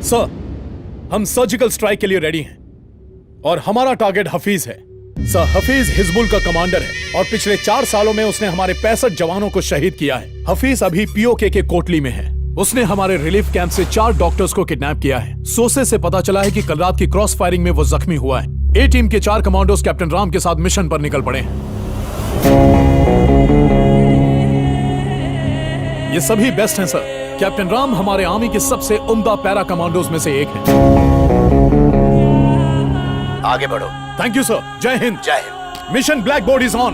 Sir, हम surgical strike के लिए रेडी हैं और हमारा टारगेट हफीज है। सर, हफीज हिजबुल का कमांडर है और पिछले 4 सालों में उसने हमारे 65 जवानों को शहीद किया है। हफीज अभी पीओके के कोटली में है। उसने हमारे रिलीफ कैंप से 4 डॉक्टर्स को किडनैप किया है। सोर्सेज से पता चला है कि कल रात की क्रॉस फायरिंग में वो जख्मी हुआ है। ए टीम के 4 कमांडोज कैप्टन राम के साथ मिशन पर निकल पड़े हैं। ये सभी बेस्ट हैं सर। कैप्टन राम हमारे आर्मी के सबसे उम्दा पैरा कमांडोज में से एक है। आगे बढ़ो। Thank you sir. जय हिंद। जय Hind. Mission black board is on.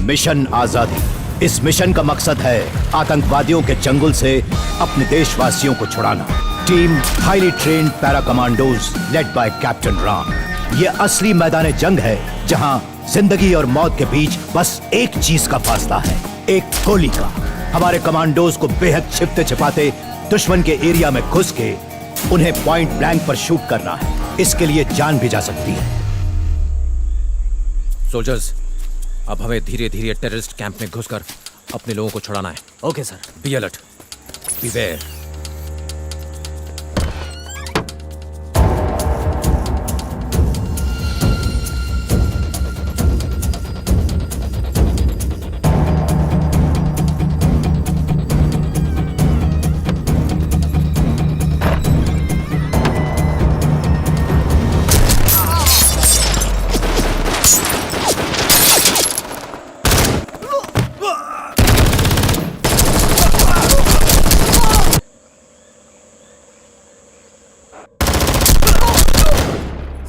Mission आजादी। इस मिशन का मकसद है आतंकवादियों के चंगुल से अपने देशवासियों को छुड़ाना। Team highly trained para commandos led by captain Ram. ये असली मैदान जंग है जहां जिंदगी और मौत के बीच बस एक चीज का फासला है, एक गोली का। हमारे कमांडोज को बेहद छिपते छिपाते दुश्मन के एरिया में घुस के उन्हें पॉइंट ब्लैंक पर शूट करना है। इसके लिए जान भी जा सकती है। सोल्जर्स, अब हमें धीरे धीरे टेररिस्ट कैंप में घुसकर अपने लोगों को छुड़ाना है। Okay sir. Be alert, beware.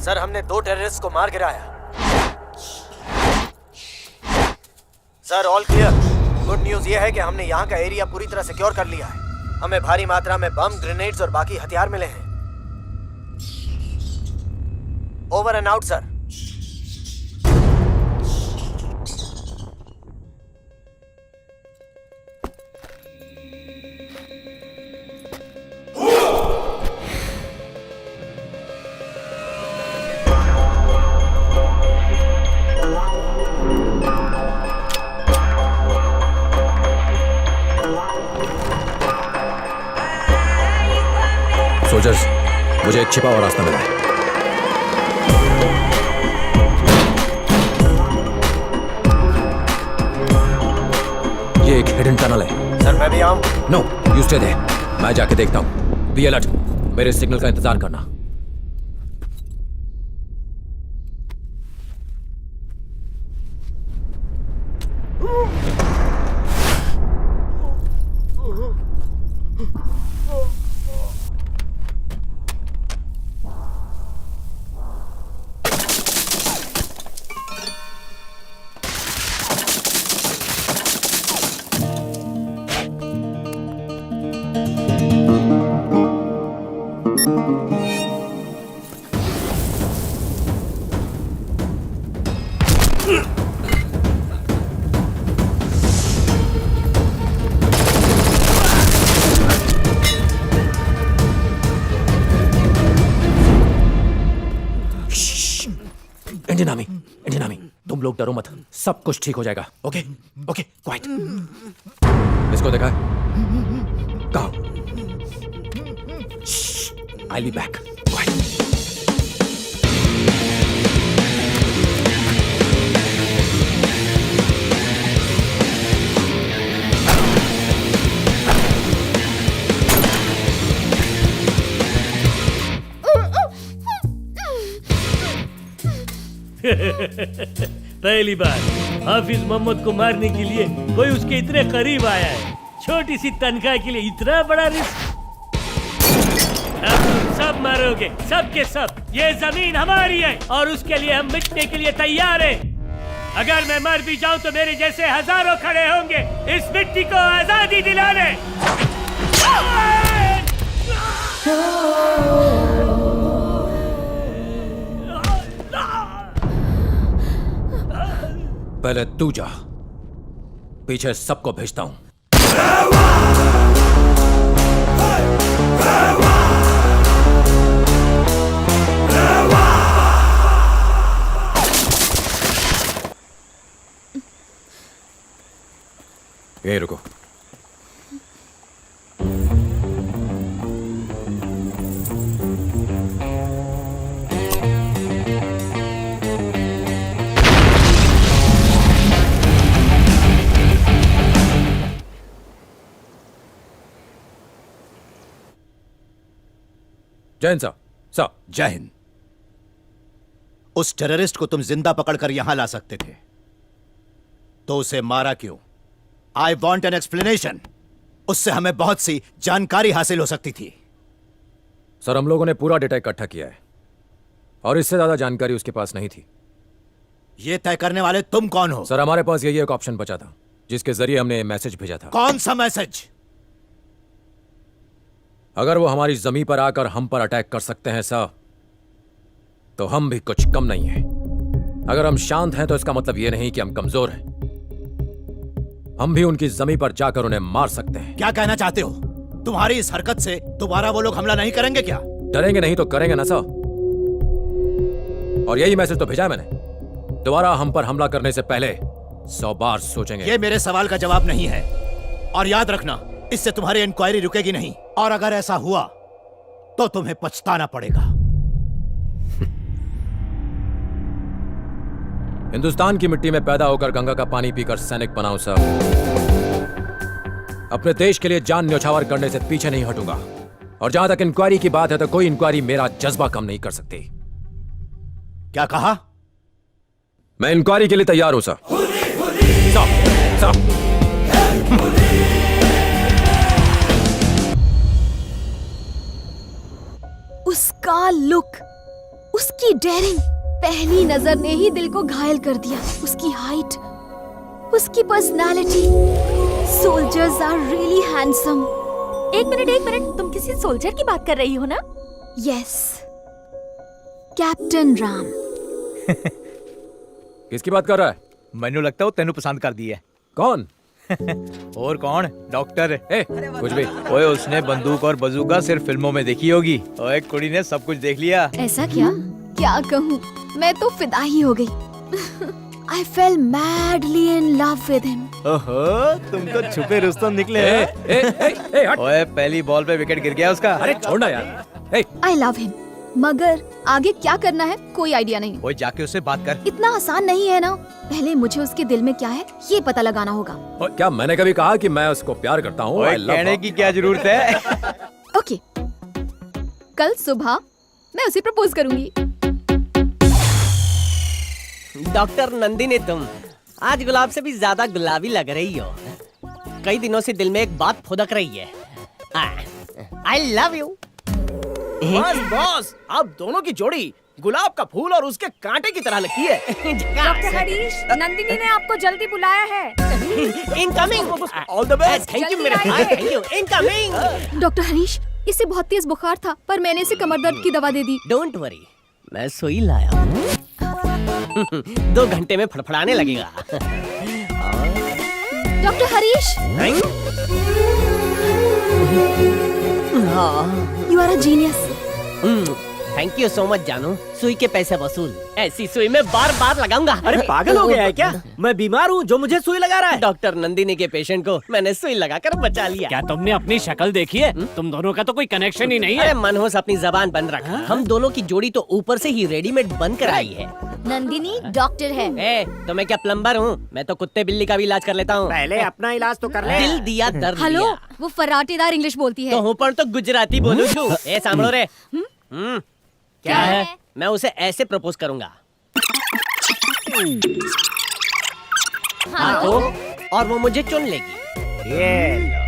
Sir, हमने 2 टेररिस्ट को मार गिराया। Sir, all clear. Good news ये है कि हमने यहाँ का एरिया पूरी तरह सिक्योर कर लिया है। हमें भारी मात्रा में बम, ग्रेनेड्स और बाकी हथियार मिले हैं। Over and out sir. Soldiers, मुझे एक छिपा हुआ रास्ता मिला है। ये एक हिडन टनल है। सर, मैं भी आऊं? No, you stay there. मैं जाके देखता हूं। बी अलर्ट, मेरे सिग्नल का इंतजार करना। इंडियन आर्मी, तुम लोग डरो मत, सब कुछ ठीक हो जाएगा। Okay okay quite. इसको देखा है? कहा? आई बी बैक। क्वाइट। पहली बार हाफिज मोहम्मद को मारने के लिए कोई उसके इतने करीब आया है। छोटी सी तनख्वाह के लिए इतना बड़ा रिस्क। अब तुम सब मरोगे, सब के सब। ये जमीन हमारी है और उसके लिए हम मिटने के लिए तैयार हैं। अगर मैं मर भी जाऊं तो मेरे जैसे हजारों खड़े होंगे इस मिट्टी को आजादी दिलाने। पहले तू जा, पीछे सबको भेजता हूं। यहीं रुको। जय हिंद सर। जय हिंद। उस टेररिस्ट को तुम जिंदा पकड़कर यहां ला सकते थे, तो उसे मारा क्यों? I want an explanation. उससे हमें बहुत सी जानकारी हासिल हो सकती थी। सर, हम लोगों ने पूरा डेटा इकट्ठा किया है और इससे ज्यादा जानकारी उसके पास नहीं थी। यह तय करने वाले तुम कौन हो? सर, हमारे पास यही एक ऑप्शन बचा था जिसके जरिए हमने मैसेज भेजा था। कौन सा मैसेज? अगर वो हमारी जमीन पर आकर हम पर अटैक कर सकते हैं सर, तो हम भी कुछ कम नहीं हैं। अगर हम शांत हैं तो इसका मतलब यह नहीं कि हम कमजोर हैं। हम भी उनकी जमीन पर जाकर उन्हें मार सकते हैं। क्या कहना चाहते हो? तुम्हारी इस हरकत से दोबारा वो लोग हमला नहीं करेंगे क्या? डरेंगे नहीं तो करेंगे ना सर। और यही मैसेज तो भेजा है मैंने। दोबारा हम पर हमला करने से पहले 100 बार सोचेंगे। ये मेरे सवाल का जवाब नहीं है। और याद रखना, इससे तुम्हारी इंक्वायरी रुकेगी नहीं। और अगर ऐसा हुआ तो तुम्हें पछताना पड़ेगा। हिंदुस्तान की मिट्टी में पैदा होकर गंगा का पानी पीकर सैनिक बनाऊं सर। अपने देश के लिए जान न्यौछावर करने से पीछे नहीं हटूंगा। और जहां तक इंक्वायरी की बात है तो कोई इंक्वायरी मेरा जज्बा कम नहीं कर सकती। क्या कहा? मैं इंक्वायरी के लिए तैयार हूं सर। सर। उसका लुक, उसकी डेयरिंग पहली नजर ने ही दिल को घायल कर दिया। उसकी हाइट, उसकी personality. Soldiers are really handsome. एक मिनट, तुम किसी सोल्जर की बात कर रही हो ना? Yes, captain Ram. किसकी बात कर रहा है? मैनू लगता है तेनू पसंद कर दी है। कौन? और कौन? डॉक्टर। कुछ भी। ओए, उसने बंदूक और बंदूका सिर्फ फिल्मों में देखी होगी। ओए, कुड़ी ने सब कुछ देख लिया। ऐसा क्या कहूँ, मैं तो फिदा ही हो गई। I fell madly in love with him. ओहो, तुम तो छुपे रुस्तम निकले। हट। ओए, पहली बॉल पे विकेट गिर गया उसका। अरे छोड़ना यार। I love him. मगर आगे क्या करना है कोई आइडिया नहीं। ओए, जाके उससे बात कर। इतना आसान नहीं है ना। पहले मुझे उसके दिल में क्या है ये पता लगाना होगा। क्या मैंने कभी कहा कि मैं उसको प्यार करता हूँ? ओए, कहने की क्या जरूरत है? ओके, कल सुबह मैं उसे प्रपोज करूंगी। डॉक्टर नंदिनी, तुम आज गुलाब से भी ज्यादा गुलाबी लग रही हो। कई दिनों से दिल में एक बात फुदक रही है। I love you. बस बॉस, आप दोनों की जोड़ी गुलाब का फूल और उसके कांटे की तरह लगती है। डॉक्टर हरीश, नंदिनी ने आपको जल्दी बुलाया है। Incoming. All the best. Thank you मेरे भाई, thank you. Incoming. Doctor Harish, इसे बहुत तेज बुखार था पर मैंने इसे कमर दर्द की दवा दे दी। डोंट वरी, मैं सुई लाया हूँ। 2 घंटे में फड़फड़ाने लगेगा। Doctor Harish, you are a genius. Thank you so much जानू। सुई के पैसे वसूल। ऐसी सुई में बार बार लगाऊंगा। अरे पागल हो गया है क्या? मैं बीमार हूँ जो मुझे सुई लगा रहा है। डॉक्टर नंदिनी के पेशेंट को मैंने सुई लगाकर बचा लिया। क्या तुमने अपनी शक्ल देखी है? तुम दोनों का तो कोई कनेक्शन ही नहीं है। अरे मनहोस अपनी जबान बंद रख। हम दोनों की जोड़ी तो ऊपर से ही रेडीमेड बन कर आई है। नंदिनी डॉक्टर है। तो मैं क्या प्लम्बर हूँ? मैं तो कुत्ते बिल्ली का भी इलाज कर लेता हूँ। पहले अपना इलाज तो कर ले। दिल दिया दर्द हेलो, दिया। वो फराटेदार इंग्लिश बोलती है। तो हूँ तो गुजराती बोलूं छू। ए सांभळो रे। क्या है? मैं उसे ऐसे प्रपोज करूंगा। हाँ तो? और वो मुझे चुन लेगी। ये लो।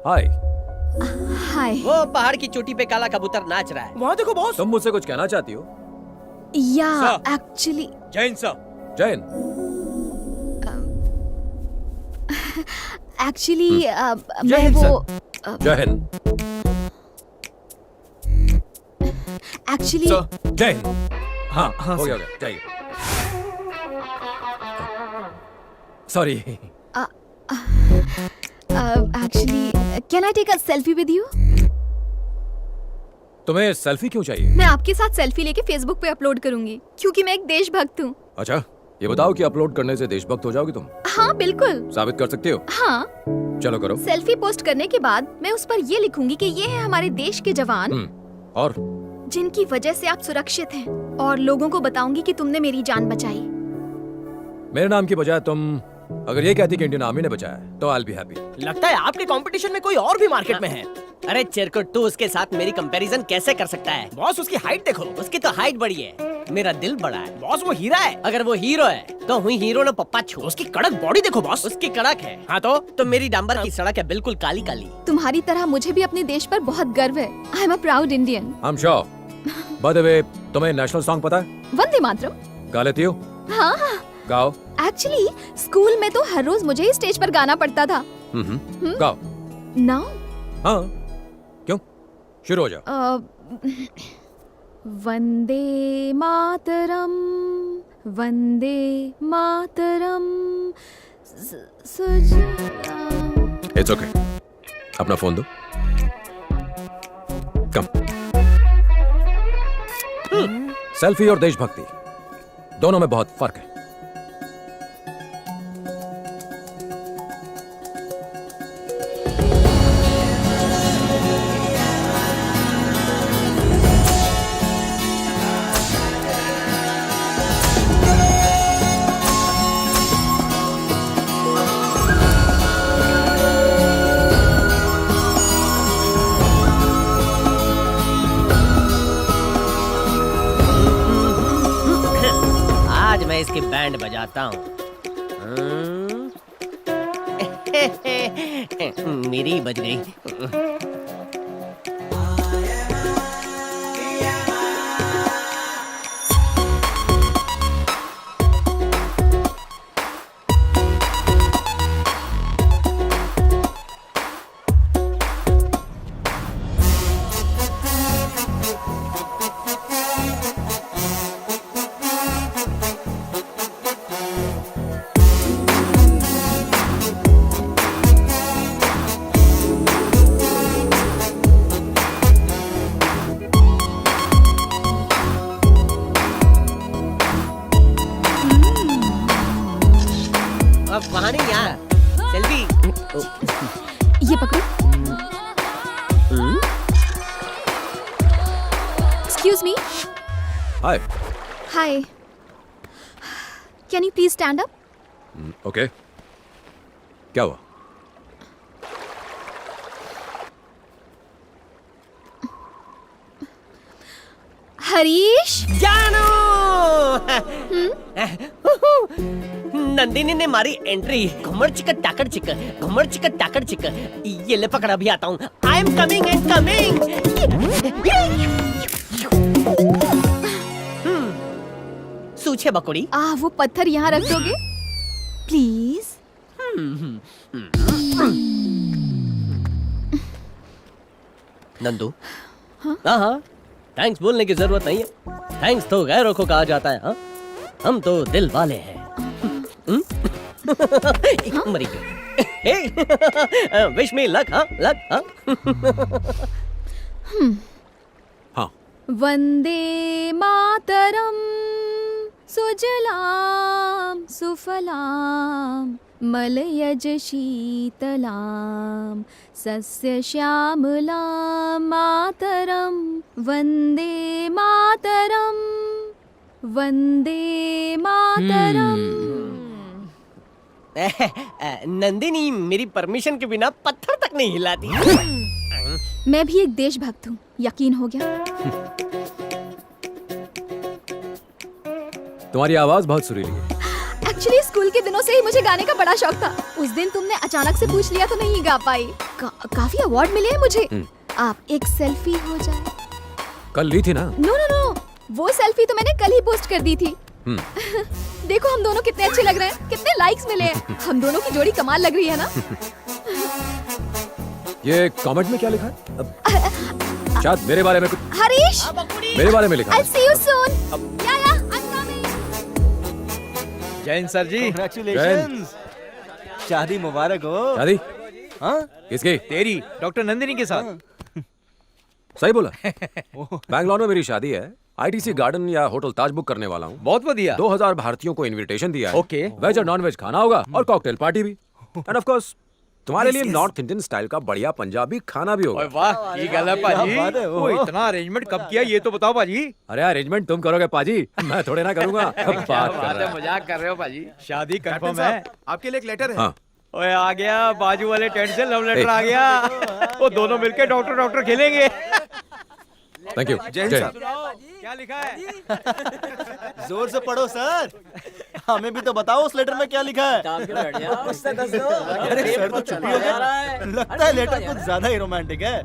हाय, हाय। वो पहाड़ की चोटी पे काला कबूतर नाच रहा है। वहाँ देखो बॉस। तुम मुझसे कुछ कहना चाहती हो? या sir. Actually Jain sir. Jain. Actually मैं वो जय हिंद। एक्चुअली जय हिंद। हाँ, हो गया जाइए। Sorry. Actually can I take a selfie with you? तुम्हें सेल्फी क्यों चाहिए? मैं आपके साथ सेल्फी लेके फेसबुक पे अपलोड करूंगी क्योंकि मैं एक देशभक्त हूँ। अच्छा, ये बताओ कि अपलोड करने से देशभक्त हो जाओगी तुम? हाँ बिल्कुल। साबित कर सकती हो? हाँ। चलो करो। सेल्फी पोस्ट करने के बाद मैं उस पर ये लिखूंगी कि ये है हमारे देश के जवान और जिनकी वजह से आप सुरक्षित हैं, और लोगों को बताऊंगी कि तुमने मेरी जान बचाई। मेरे नाम की बजाय तुम अगर ये कहती कि इंडियन आर्मी ने बचाया तो आई बी हैप्पी। लगता है आपके कंपटीशन में कोई और भी मार्केट में है। अरे चिरकुट, तू उसके साथ मेरी कंपैरिजन कैसे कर सकता है? बॉस उसकी हाइट देखो। उसकी तो हाइट बड़ी है, मेरा दिल बड़ा है। बॉस वो हीरा है। अगर वो हीरो है तो हुई हीरो ने पप्पा छू। उसकी कड़क बॉडी देखो बॉस। उसकी कड़क है। हाँ तो मेरी डांबर की सड़क है बिल्कुल काली काली। तुम्हारी तरह मुझे भी अपने देश पर बहुत गर्व है। I am a proud Indian. I am sure. Bye the वे, तुम्हें नेशनल सॉन्ग पता है? वंदे मातरम। गा लेती हो? हाँ। गाओ। एक्चुअली स्कूल में तो हर रोज मुझे ही स्टेज पर गाना पड़ता था। गाओ। नाउ? हाँ, क्यों? शुरू हो जाओ। वंदे मातरम, वंदे मातरम। It's okay. अपना फोन दो। कम। सेल्फी और देशभक्ति दोनों में बहुत फर्क है। इसकी बैंड बजाता हूँ। मेरी बज गई। वहाँ नहीं यार, सेल्फी। ये पकड़ो। Excuse me. Hi. Hi. Can you please stand up? Okay. क्या हुआ? हरीश। जानू। नंदिनी ने मारी एंट्री। घुमर चिकन टाकर चिकन, घुमर चिकन टाकर चिकन। ये ले पकड़ा भी आता हूँ। I am coming and coming. सूछे बकुड़ी। वो पत्थर यहाँ रख दोगे प्लीज? नंदू। हाँ, थैंक्स बोलने की जरूरत नहीं है। थैंक्स तो गैरों को कहा जाता है। हाँ, हम तो दिल वाले हैं। मरी गई। Wish me luck. हाँ, लक। हाँ। वंदे मातरम सुजलाम सुफलाम मलयज शीतलाम सस्य श्यामलाम मातरम वंदे मातरम वंदे मातरम। नंदिनी मेरी परमिशन के बिना पत्थर तक नहीं हिलाती। मैं भी एक देशभक्त हूँ, यकीन हो गया? तुम्हारी आवाज बहुत सुरीली है। एक्चुअली स्कूल के दिनों से ही मुझे गाने का बड़ा शौक था। उस दिन तुमने अचानक से पूछ लिया तो नहीं गा पाई। काफी अवार्ड मिले हैं मुझे। आप एक सेल्फी हो जाए। कल ली थी ना? नो नो नो, वो सेल्फी तो मैंने कल ही पोस्ट कर दी थी। देखो हम दोनों कितने अच्छे लग रहे हैं, कितने लाइक्स मिले हैं। हम दोनों की जोड़ी कमाल लग रही है ना? ये कमेंट में क्या लिखा है? शायद मेरे बारे में कुछ। हरीश, मेरे बारे में लिखा है। I'll see you soon. Yeah, I'm coming. Jain sir ji, Congratulations. शादी मुबारक हो। शादी? हाँ? किसकी? तेरी डॉक्टर नंदिनी के साथ। सही बोला। बैंगलोर में मेरी शादी है। आईटीसी गार्डन या होटल ताज बुक करने वाला हूँ। बहुत बढ़िया। 2000 भारतीयों को इनविटेशन दिया है। ओके। वेज और नॉन वेज खाना होगा और कॉकटेल पार्टी भी। एंड ऑफ कोर्स तुम्हारे लिए नॉर्थ इंडियन स्टाइल का बढ़िया पंजाबी खाना भी होगा। वाह, ये गला पाजी। वो इतना अरेंजमेंट कब किया ये तो बताओ पाजी। अरे अरेंजमेंट तुम करोगे पाजी, मैं थोड़े ना करूंगा। बात कर रहा है। मजाक कर रहे हो पाजी। शादी कंफर्म है। आपके लिए एक लेटर है। हाँ। ओए आ गया बाजू वाले टेंट से लव लेटर आ गया। वो दोनों मिलके डॉक्टर डॉक्टर खेलेंगे। Thank you. जय हिंद सर। क्या लिखा है? जोर से पढ़ो सर। हमें भी तो बताओ उस लेटर में क्या लिखा है। अरे सर तो चुप ही हो गए। लगता है लेटर कुछ ज्यादा ही रोमांटिक है।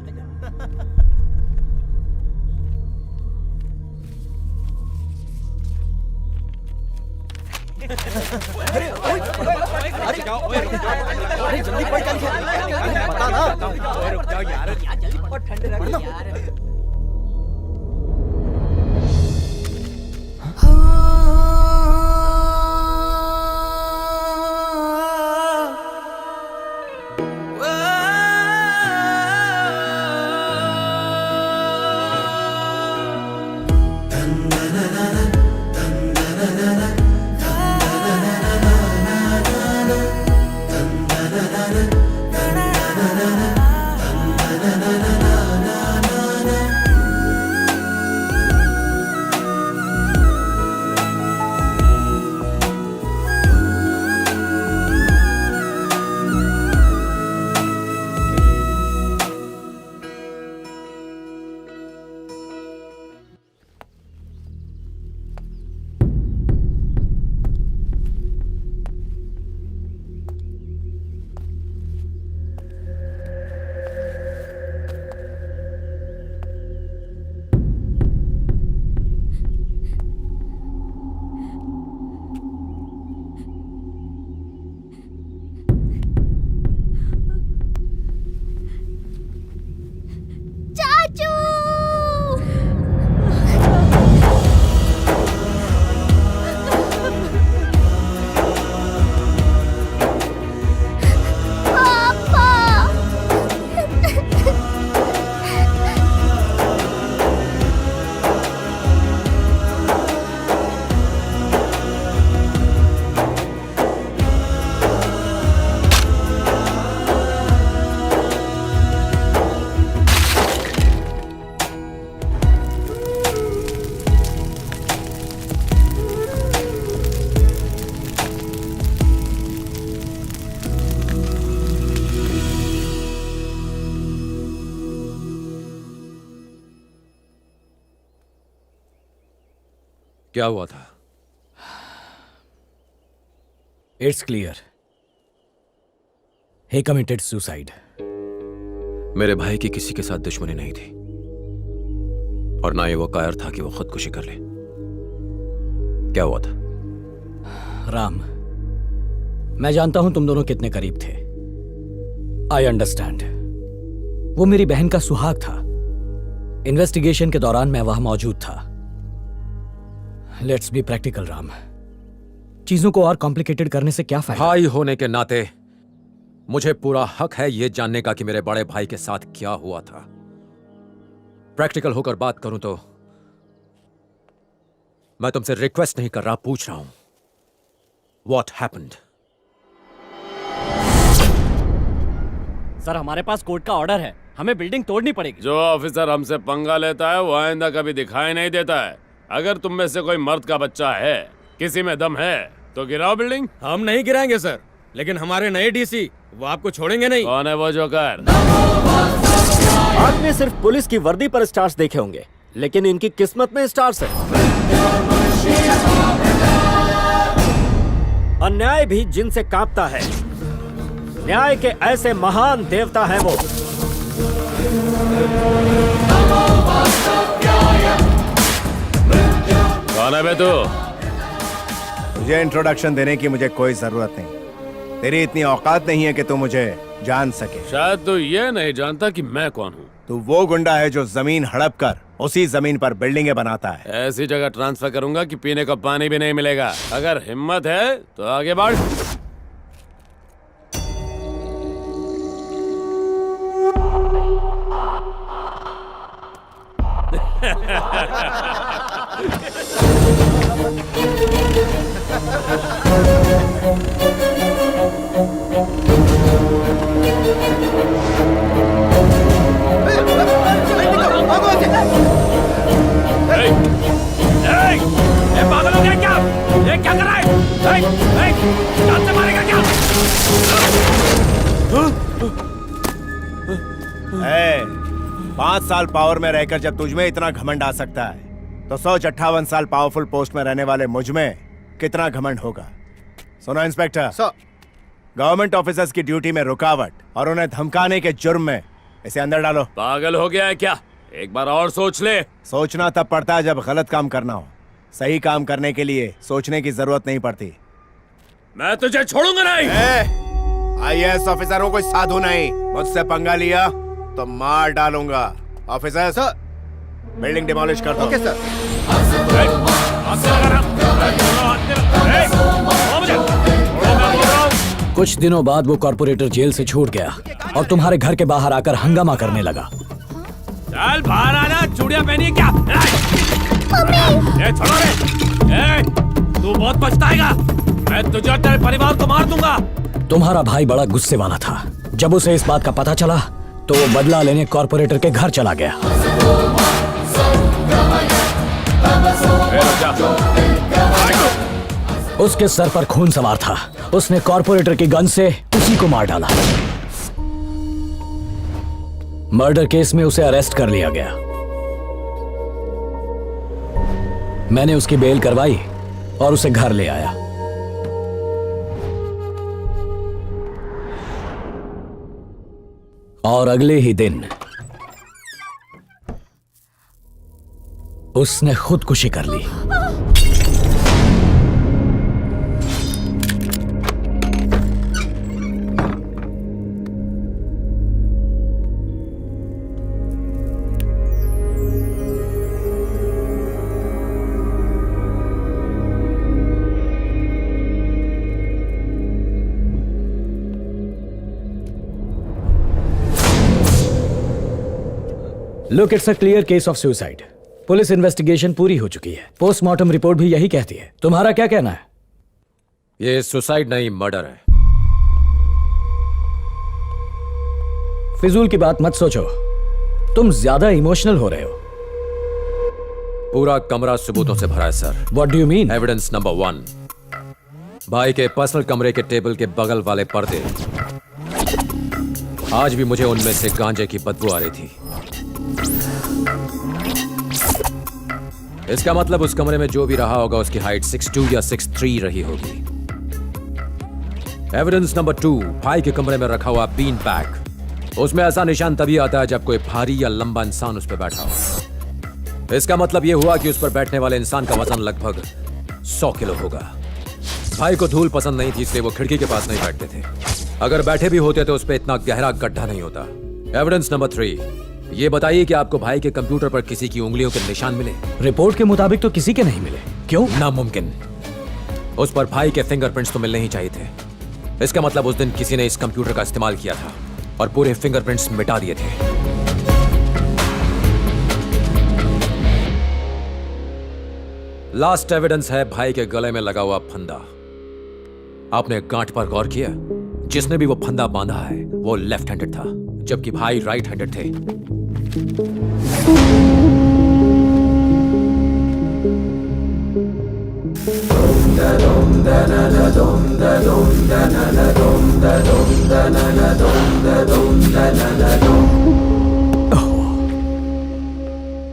अरे जल्दी पढ़, क्या लिखा है बता ना। रुक जाओ यार, जल्दी पढ़, ठंडे रखो यार। क्या हुआ था? It's clear, he committed suicide. मेरे भाई की किसी के साथ दुश्मनी नहीं थी और ना ही वो कायर था कि वो खुदकुशी कर ले। क्या हुआ था? राम, मैं जानता हूं तुम दोनों कितने करीब थे। I understand. वो मेरी बहन का सुहाग था। इन्वेस्टिगेशन के दौरान मैं वहां मौजूद था। लेट्स बी प्रैक्टिकल राम, चीजों को और कॉम्प्लिकेटेड करने से क्या फायदा? भाई होने के नाते मुझे पूरा हक है यह जानने का कि मेरे बड़े भाई के साथ क्या हुआ था। प्रैक्टिकल होकर बात करूं तो मैं तुमसे रिक्वेस्ट नहीं कर रहा, पूछ रहा हूं, व्हाट हैपेंड? सर, हमारे पास कोर्ट का ऑर्डर है, हमें बिल्डिंग तोड़नी पड़ेगी। जो ऑफिसर हमसे पंगा लेता है वो आइंदा कभी दिखाई नहीं देता है। अगर तुम में से कोई मर्द का बच्चा है, किसी में दम है, तो गिराओ बिल्डिंग। हम नहीं गिराएंगे सर, लेकिन हमारे नए डीसी वो आपको छोड़ेंगे नहीं। कौन है वो जोकर? आपने सिर्फ पुलिस की वर्दी पर स्टार्स देखे होंगे, लेकिन इनकी किस्मत में स्टार्स है। अन्याय भी जिनसे कांपता है, न्याय के ऐसे महान देवता हैं वो। कौन है बे तू? तुझे इंट्रोडक्शन देने की मुझे कोई जरूरत नहीं। तेरी इतनी औकात नहीं है कि तू मुझे जान सके। शायद तू ये नहीं जानता कि मैं कौन हूँ। तू वो गुंडा है जो जमीन हड़प कर उसी जमीन पर बिल्डिंगें बनाता है। ऐसी जगह ट्रांसफर करूंगा कि पीने को पानी भी नहीं मिलेगा। अगर हिम्मत है तो आगे बढ़। पागल हो गया क्या? ये क्या कर रहा है? जान से मारेगा क्या? 5 साल पावर में रहकर जब तुझमें इतना घमंड आ सकता है, तो सोच 58 साल पावरफुल पोस्ट में रहने वाले मुझमें कितना घमंड होगा। सुनो इंस्पेक्टर, गवर्नमेंट ऑफिसर्स की ड्यूटी में रुकावट और उन्हें धमकाने के जुर्म में इसे अंदर डालो। पागल हो गया है क्या? एक बार और सोच ले। सोचना तब पड़ता है जब गलत काम करना हो। सही काम करने के लिए सोचने की जरूरत नहीं पड़ती। मैं तुझे छोड़ूंगा नहीं। IAS ऑफिसर हूँ, कोई साधु नहीं। मुझसे पंगा लिया तो मार डालूंगा। ऑफिसर सर, बिल्डिंग डिमोलिश कर दो। Okay sir. कुछ दिनों बाद वो कॉर्पोरेटर जेल से छूट गया और तुम्हारे घर के बाहर आकर हंगामा करने लगा। चल बाहर आना, चूड़ियां पहनी क्या? छोड़ो रे। तू बहुत पछताएगा। मैं तुझे और तेरे परिवार को मार दूंगा। तुम्हारा भाई बड़ा गुस्से वाला था। जब उसे इस बात का पता चला तो वो बदला लेने कॉर्पोरेटर के घर चला गया। उसके सर पर खून सवार था। उसने कॉर्पोरेटर की गन से उसी को मार डाला। मर्डर केस में उसे अरेस्ट कर लिया गया। मैंने उसकी बेल करवाई और उसे घर ले आया। और अगले ही दिन उसने खुदकुशी कर ली। Look, it's a clear case of suicide. Police investigation पूरी हो चुकी है। पोस्टमार्टम रिपोर्ट भी यही कहती है। तुम्हारा क्या कहना है? ये सुसाइड नहीं, मर्डर है। फिजूल की बात मत सोचो, तुम ज्यादा इमोशनल हो रहे हो। पूरा कमरा सबूतों से भरा है sir. What do you mean? Evidence number 1, भाई के पर्सनल कमरे के टेबल के बगल वाले पर्दे। आज भी मुझे उनमें से गांजे की बदबू आ रही थी। इसका मतलब उस कमरे में जो भी रहा होगा उसकी हाइट 6'2" या 6'3" रही होगी। एविडेंस नंबर 2, भाई के कमरे में रखा हुआ बीन बैग। उसमें ऐसा निशान तभी आता है जब कोई भारी या लंबा इंसान उस पर बैठा हो। इसका मतलब यह हुआ कि उस पर बैठने वाले इंसान का वजन लगभग 100 किलो होगा। भाई को धूल पसंद नहीं थी, इसलिए वो खिड़की के पास नहीं बैठते थे। अगर बैठे भी होते तो उस पर इतना गहरा गड्ढा नहीं होता। एविडेंस नंबर 3, ये बताइए कि आपको भाई के कंप्यूटर पर किसी की उंगलियों के निशान मिले? रिपोर्ट के मुताबिक तो किसी के नहीं मिले। क्यों? नामुमकिन। उस पर भाई के फिंगरप्रिंट्स तो मिलने ही चाहिए थे। इसका मतलब उस दिन किसी ने इस कंप्यूटर का इस्तेमाल किया था और पूरे फिंगरप्रिंट्स मिटा दिए थे। लास्ट एविडेंस है भाई के गले में लगा हुआ फंदा। आपने गांठ पर गौर किया? जिसने भी वो फंदा बांधा है वो लेफ्ट हैंडेड था, जबकि भाई राइट हैंडेड थे।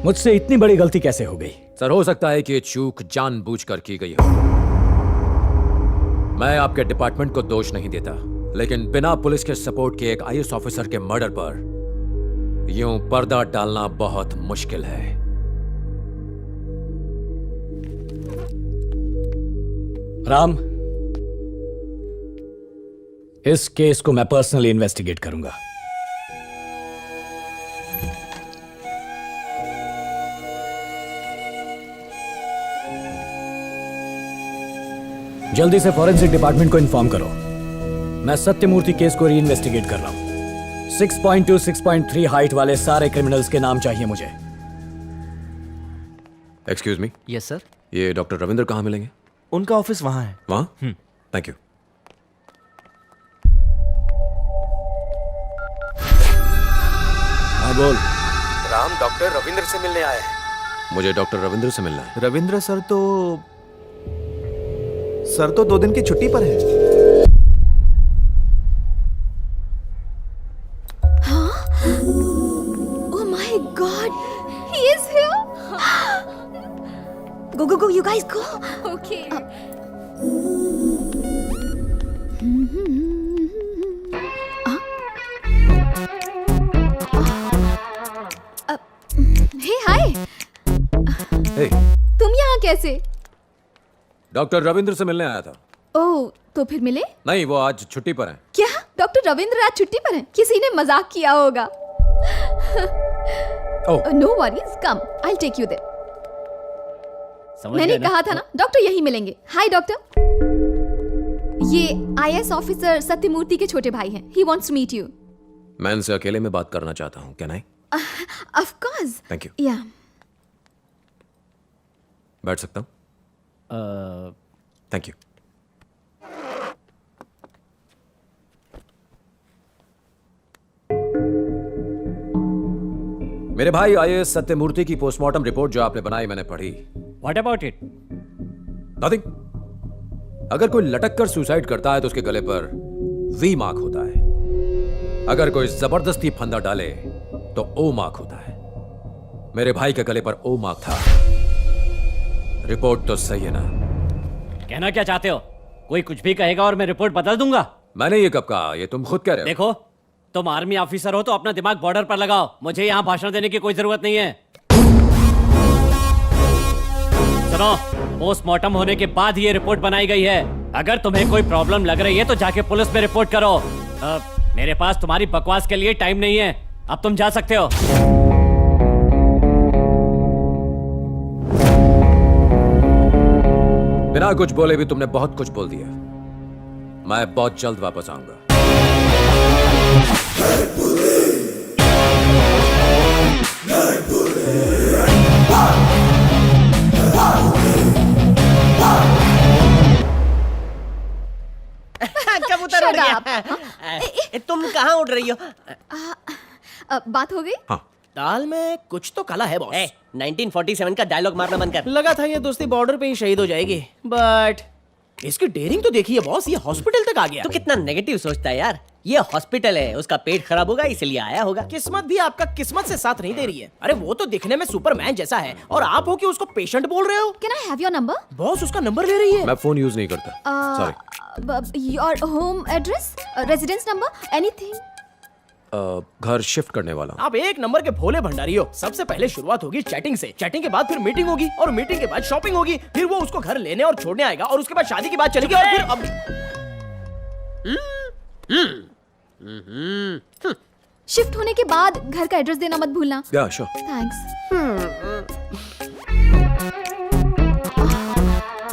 मुझसे इतनी बड़ी गलती कैसे हो गई? सर, हो सकता है कि ये चूक जानबूझकर की गई हो। मैं आपके डिपार्टमेंट को दोष नहीं देता, लेकिन बिना पुलिस के सपोर्ट के एक आईएएस ऑफिसर के मर्डर पर यूं पर्दा डालना बहुत मुश्किल है। राम, इस केस को मैं पर्सनली इन्वेस्टिगेट करूंगा। जल्दी से फॉरेंसिक डिपार्टमेंट को इन्फॉर्म करो। मैं सत्यमूर्ति केस को री-इन्वेस्टिगेट कर रहा हूं। 6.2, 6.3 हाइट वाले सारे क्रिमिनल्स के नाम चाहिए मुझे। Excuse me. Yes sir. ये डॉक्टर रविंद्र कहाँ मिलेंगे? उनका ऑफिस वहां है। वहां? Thank you. हाँ बोल। राम डॉक्टर रविंद्र से मिलने आए हैं। मुझे डॉक्टर रविंद्र से मिलना है। रविंद्र सर तो 2 दिन की छुट्टी पर है। Oh my God, he is here. Go, you guys go. Okay. Hey, hi. Hey. तुम यहाँ कैसे? डॉक्टर रविंद्र से मिलने आया था। ओह, तो फिर मिले? नहीं, वो आज छुट्टी पर हैं। क्या? डॉक्टर रविंद्र आज छुट्टी पर हैं? किसी ने मजाक किया होगा। No worries, come, I take you there. मैंने कहा था ना, डॉक्टर यही मिलेंगे। हाय डॉक्टर, ये आईएएस ऑफिसर सत्यमूर्ति के छोटे भाई हैं। He wants to meet you. मैं इनसे अकेले में बात करना चाहता हूँ। Can I? Of course. Thank you. Yeah. बैठ सकता हूँ? Thank you. मेरे भाई आईएएस सत्यमूर्ति की पोस्टमार्टम रिपोर्ट जो आपने बनाई मैंने पढ़ी। What about it? नथिंग। अगर कोई लटक कर सुसाइड करता है तो उसके गले पर वी मार्क होता है। अगर कोई जबरदस्ती फंदा डाले तो ओ मार्क होता है। मेरे भाई के गले पर ओ मार्क था। रिपोर्ट तो सही है ना? कहना क्या चाहते हो? कोई कुछ भी कहेगा और मैं रिपोर्ट बदल दूंगा। मैंने ये कब कहा? ये तुम खुद कह रहे हो। देखो, तुम आर्मी ऑफिसर हो तो अपना दिमाग बॉर्डर पर लगाओ। मुझे यहाँ भाषण देने की कोई जरूरत नहीं है। सुनो, पोस्टमार्टम होने के बाद ही ये रिपोर्ट बनाई गई है। अगर तुम्हें कोई प्रॉब्लम लग रही है तो जाके पुलिस में रिपोर्ट करो। मेरे पास तुम्हारी बकवास के लिए टाइम नहीं है। अब तुम जा सकते हो। बिना कुछ बोले भी तुमने बहुत कुछ बोल दिया। मैं बहुत जल्द वापस आऊंगा। कबूतर उड़ गया। तुम कहाँ उड़ रही हो? बात हो गई? हाँ। दाल में कुछ तो काला है बॉस। 1947 का डायलॉग मारना बंद कर। लगा था ये दोस्ती बॉर्डर पे ही शहीद हो जाएगी, बट इसकी डेयरिंग तो देखिए बॉस, ये हॉस्पिटल तक आ गया। तू कितना नेगेटिव सोचता है यार। ये हॉस्पिटल है, उसका पेट खराब होगा इसलिए आया होगा। किस्मत भी आपका किस्मत से साथ नहीं दे रही है। अरे वो तो दिखने में सुपरमैन जैसा है और आप हो कि उसको पेशेंट बोल रहे हो। Can I have your number? Boss उसका नंबर ले रही है। मैं फोन यूज नहीं करता, sorry. Your home address, residence number, anything? घर शिफ्ट करने वाला हूं। आप एक नंबर के भोले भंडारी हो। सबसे पहले शुरुआत होगी चैटिंग से, चैटिंग के बाद फिर मीटिंग होगी और मीटिंग के बाद शॉपिंग होगी, फिर वो उसको घर लेने और छोड़ने आएगा और उसके बाद शादी की बात चलेगी और फिर अब शिफ्ट होने के बाद घर का एड्रेस देना मत भूलना। या श्योर। थैंक्स।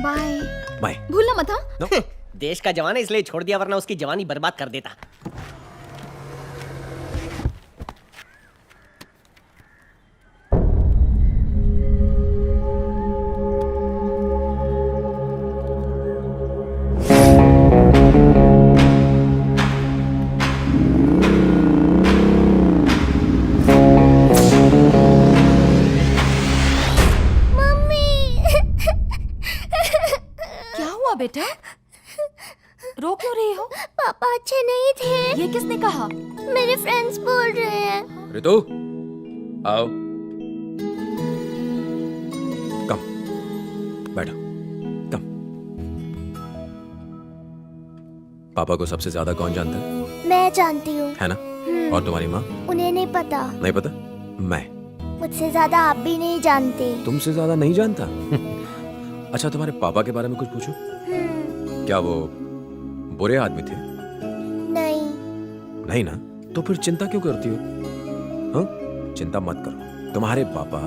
बाय। बाय। भूलना मत हाँ। देश का जवान है इसलिए छोड़ दिया, वरना उसकी जवानी बर्बाद कर देता। बेटा रो क्यों रही हो? पापा अच्छे नहीं थे। ये किसने कहा? मेरे फ्रेंड्स बोल रहे हैं। रितु, आओ, कम, बैठो, कम। पापा को सबसे ज्यादा कौन जानता है? मैं जानती हूँ। है ना? और तुम्हारी माँ? उन्हें नहीं पता। नहीं पता? मैं। मुझसे ज्यादा आप भी नहीं जानते। तुमसे ज्यादा नहीं जानता? अच्छा, तुम्हारे पापा के बारे में कुछ पूछूं? क्या वो बुरे आदमी थे? नहीं। नहीं ना? तो फिर चिंता क्यों करती हो? हाँ? चिंता मत करो। तुम्हारे पापा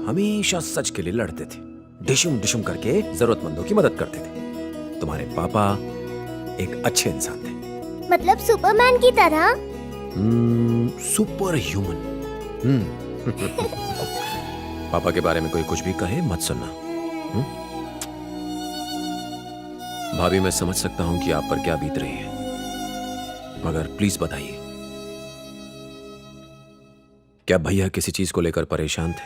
हमेशा सच के लिए लड़ते थे, डिशुम डिशुम करके जरूरतमंदों की मदद करते थे। तुम्हारे पापा एक अच्छे इंसान थे। मतलब सुपरमैन की तरह? Super human. पापा के बारे में कोई कुछ भी कहे मत सुनना। भाभी, मैं समझ सकता हूं कि आप पर क्या बीत रही है, मगर प्लीज बताइए, क्या भैया किसी चीज को लेकर परेशान थे?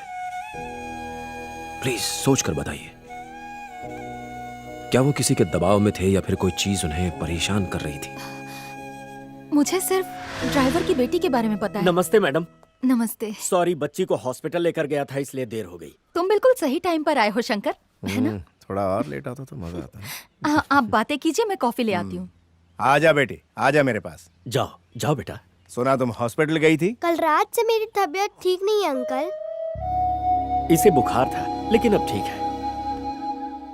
प्लीज सोच कर बताइए। क्या वो किसी के दबाव में थे या फिर कोई चीज उन्हें परेशान कर रही थी? मुझे सिर्फ ड्राइवर की बेटी के बारे में पता है। नमस्ते मैडम। नमस्ते। सॉरी, बच्ची को हॉस्पिटल लेकर गया था इसलिए देर हो गई। तुम बिल्कुल सही टाइम पर आए हो शंकर, है ना? थोड़ा और लेट आता तो मजा आता। आप बातें कीजिए, मैं कॉफी ले आती हूँ। आजा बेटी, आजा मेरे पास। जाओ जाओ बेटा। सुना तुम हॉस्पिटल गई थी? कल रात से मेरी तबीयत ठीक नहीं है अंकल। इसे बुखार था लेकिन अब ठीक है।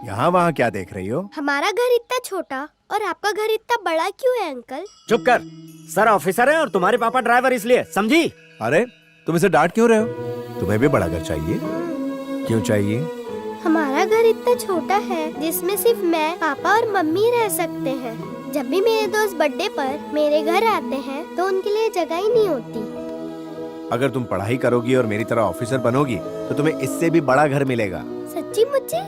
यहाँ वहाँ क्या देख रही हो? हमारा घर इतना छोटा और आपका घर इतना बड़ा क्यों है अंकल? चुप कर, सर ऑफिसर है और तुम्हारे पापा ड्राइवर, इसलिए समझी? अरे तुम इसे डांट क्यों रहे हो? तुम्हें भी बड़ा घर चाहिए। क्यों चाहिए? हमारा घर इतना छोटा है जिसमें सिर्फ मैं, पापा और मम्मी रह सकते हैं। जब भी मेरे दोस्त बर्थडे पर मेरे घर आते हैं तो उनके लिए जगह ही नहीं होती। अगर तुम पढ़ाई करोगी और मेरी तरह ऑफिसर बनोगी तो तुम्हें इससे भी बड़ा घर मिलेगा। सच्ची मुझे?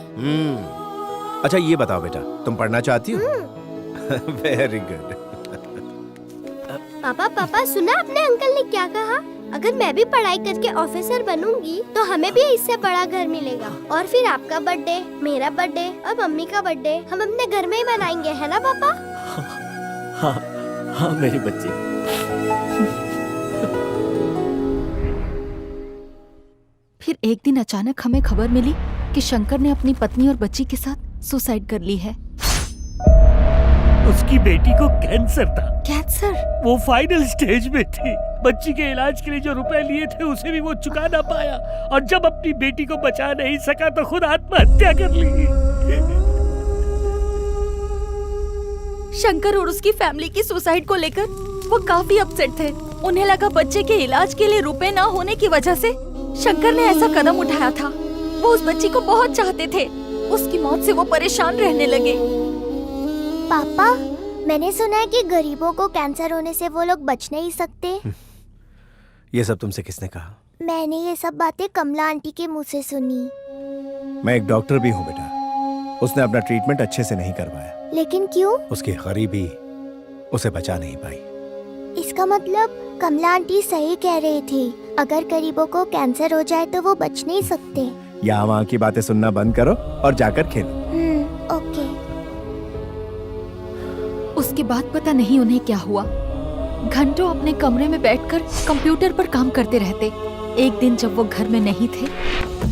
अच्छा ये बताओ बेटा, तुम पढ़ना चाहती हो? Very good. पापा पापा, सुना आपने अंकल ने क्या कहा? अगर मैं भी पढ़ाई करके ऑफिसर बनूंगी तो हमें भी इससे बड़ा घर मिलेगा और फिर आपका बर्थडे, मेरा बर्थडे और मम्मी का बर्थडे हम अपने घर में ही मनाएंगे, है ना पापा? हाँ हाँ मेरी बच्ची। फिर एक दिन अचानक हमें खबर मिली कि शंकर ने अपनी पत्नी और बच्ची के साथ सुसाइड कर ली है। उसकी बेटी को कैंसर था। कैंसर? वो फाइनल स्टेज में थी। बच्ची के इलाज के लिए जो रुपए लिए थे उसे भी वो चुका ना पाया और जब अपनी बेटी को बचा नहीं सका तो खुद आत्महत्या कर ली। शंकर और उसकी फैमिली की सुसाइड को लेकर वो काफी अपसेट थे। उन्हें लगा बच्चे के इलाज के लिए रुपए ना होने की वजह से शंकर ने ऐसा कदम उठाया था। वो उस बच्ची को बहुत चाहते थे। उसकी मौत से वो परेशान रहने लगे। पापा, मैंने सुना है कि गरीबों को कैंसर होने से वो लोग बच नहीं सकते। ये सब तुमसे किसने कहा? मैंने ये सब बातें कमला आंटी के मुंह से सुनी। मैं एक डॉक्टर भी हूँ बेटा। उसने अपना ट्रीटमेंट अच्छे से नहीं करवाया। लेकिन क्यों? उसकी गरीबी उसे बचा नहीं पाई। इसका मतलब कमला आंटी सही कह रही थी, अगर गरीबों को कैंसर हो जाए तो वो बच नहीं सकते। यहाँ वहाँ की बातें सुनना बंद करो और जाकर खेलो। ओके। उसके बाद पता नहीं उन्हें क्या हुआ। घंटों अपने कमरे में बैठकर कंप्यूटर पर काम करते रहते। एक दिन जब वो घर में नहीं थे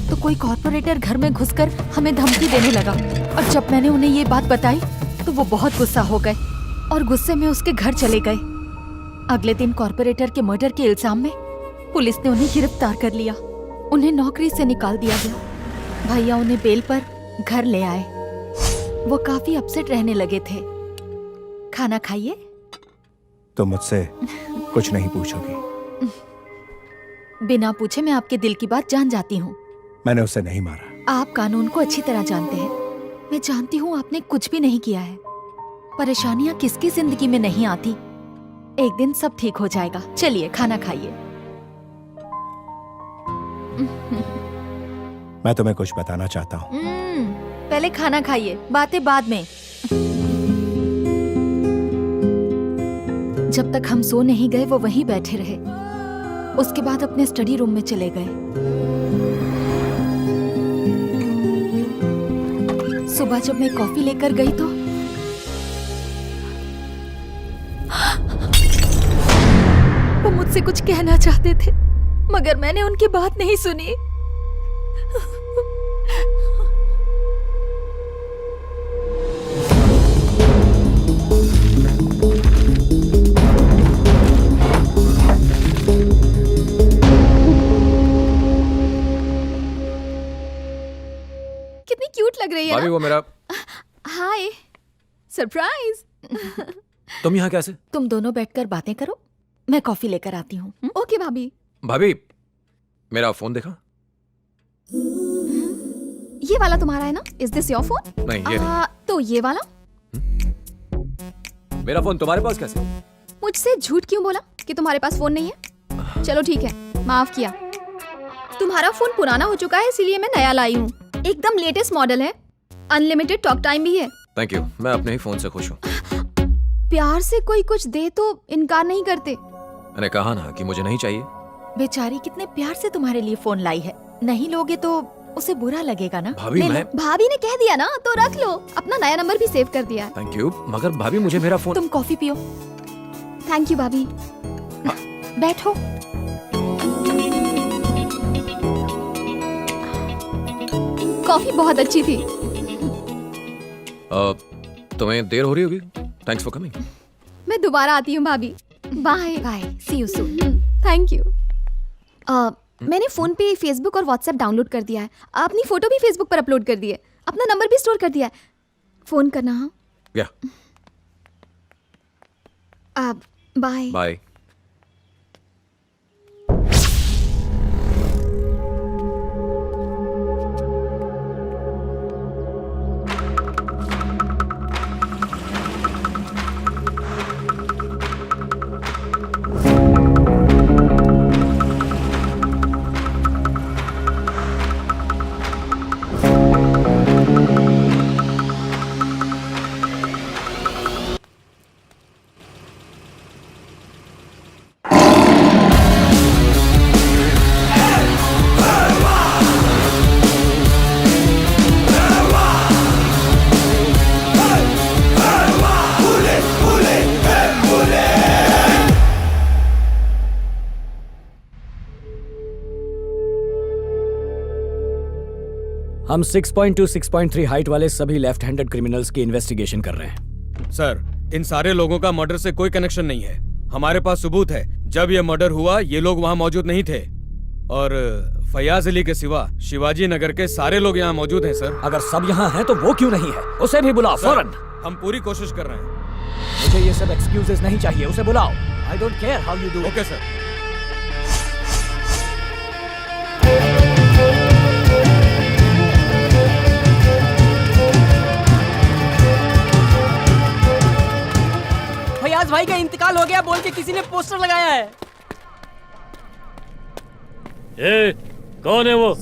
तो कोई कॉर्पोरेटर घर में घुसकर हमें धमकी देने लगा और जब मैंने उन्हें ये बात बताई तो वो बहुत गुस्सा हो गए और गुस्से में उसके घर चले गए। अगले दिन कॉर्पोरेटर के मर्डर के इल्जाम में पुलिस ने उन्हें गिरफ्तार कर लिया। उन्हें नौकरी से निकाल दिया गया। भैया उन्हें बेल पर घर ले आए। वो काफी अपसेट रहने लगे थे। खाना खाइए। तो मुझसे कुछ नहीं पूछोगी? बिना पूछे मैं आपके दिल की बात जान जाती हूँ। मैंने उसे नहीं मारा। आप कानून को अच्छी तरह जानते हैं। मैं जानती हूँ आपने कुछ भी नहीं किया है। परेशानियाँ किसकी जिंदगी में नहीं आती। एक दिन सब ठीक हो जाएगा। चलिए खाना खाइए। मैं तुम्हें कुछ बताना चाहता हूँ। पहले खाना खाइए, बातें बाद में। जब तक हम सो नहीं गए वो वहीं बैठे रहे। उसके बाद अपने स्टडी रूम में चले गए। सुबह जब मैं कॉफी लेकर गई तो वो मुझसे कुछ कहना चाहते थे मगर मैंने उनकी बात नहीं सुनी। कितनी क्यूट लग रही है भाभी ना? वो मेरा। हाय, सरप्राइज। तुम यहाँ कैसे? तुम दोनों बैठकर बातें करो, मैं कॉफी लेकर आती हूँ। ओके भाभी। भाभी मेरा फोन देखा? ये वाला तुम्हारा है ना? Is this your phone? नहीं ये नहीं। तो ये वाला? मेरा फोन तुम्हारे पास कैसे? मुझसे झूठ क्यों बोला कि तुम्हारे पास फोन नहीं है? चलो ठीक है, माफ किया। तुम्हारा फोन पुराना हो चुका है इसीलिए मैं नया लाई हूँ। एकदम लेटेस्ट मॉडल है। अनलिमिटेड टॉक टाइम भी है। थैंक यू, मैं अपने ही फोन से खुश हूँ। प्यार से कोई कुछ दे तो इनकार नहीं करते। मैंने कहा ना कि मुझे नहीं चाहिए। बेचारी कितने प्यार से तुम्हारे लिए फोन लाई है। नहीं लोगे तो उसे बुरा लगेगा ना। भाभी ले लो। मैं। भाभी ने कह दिया ना तो रख लो। अपना नया नंबर भी सेव कर दिया है। थैंक यू, मगर भाभी मुझे मेरा फोन। तुम कॉफी पियो। थैंक यू भाभी। बैठो। कॉफी बहुत अच्छी थी। तुम्हें देर हो रही होगी। Thanks for coming. मैं दोबारा आती हूँ भाभी। Bye bye, see you soon. Thank you. मैंने फोन पे फेसबुक और व्हाट्सएप डाउनलोड कर दिया है। अपनी फोटो भी फेसबुक पर अपलोड कर दी है। अपना नंबर भी स्टोर कर दिया है। फोन करना। हाँ या बाय बाय। हम 6.2 6.3 हाइट वाले सभी लेफ्ट हैंडेड क्रिमिनल्स की इन्वेस्टिगेशन कर रहे हैं। सर, इन सारे लोगों का मर्डर से कोई कनेक्शन नहीं है। हमारे पास सबूत है। जब ये मर्डर हुआ ये लोग वहाँ मौजूद नहीं थे और फयाज अली के सिवा शिवाजी नगर के सारे लोग यहाँ मौजूद हैं सर। अगर सब यहाँ हैं तो वो क्यों नहीं है? उसे भी बुलाओ फौरन। हम पूरी कोशिश कर रहे हैं। मुझे ये सब एक्सक्यूजेस नहीं चाहिए, उसे बुलाओ। I don't care how you do. Okay sir. Fayaz भाई का इंतकाल हो गया बोल के किसी ने पोस्टर लगाया है। कौन है वो?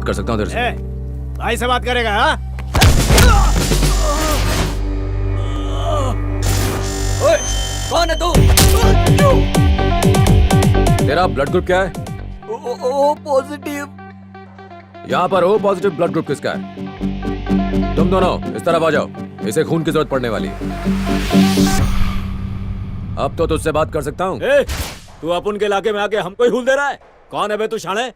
कर सकता हूँ तेरे से। भाई से बात करेगा? हाँ? ओए, कौन है तू? तेरा ब्लड ग्रुप क्या है? O positive. यहाँ पर ओ पॉजिटिव ब्लड ग्रुप किसका है? तुम दोनों इस तरफ आ जाओ, इसे खून की जरूरत पड़ने वाली है। अब तो तुझसे बात कर सकता हूँ। तू अपन के इलाके में आके हमको ही हुल दे रहा है? कौन है बे तू शाणे?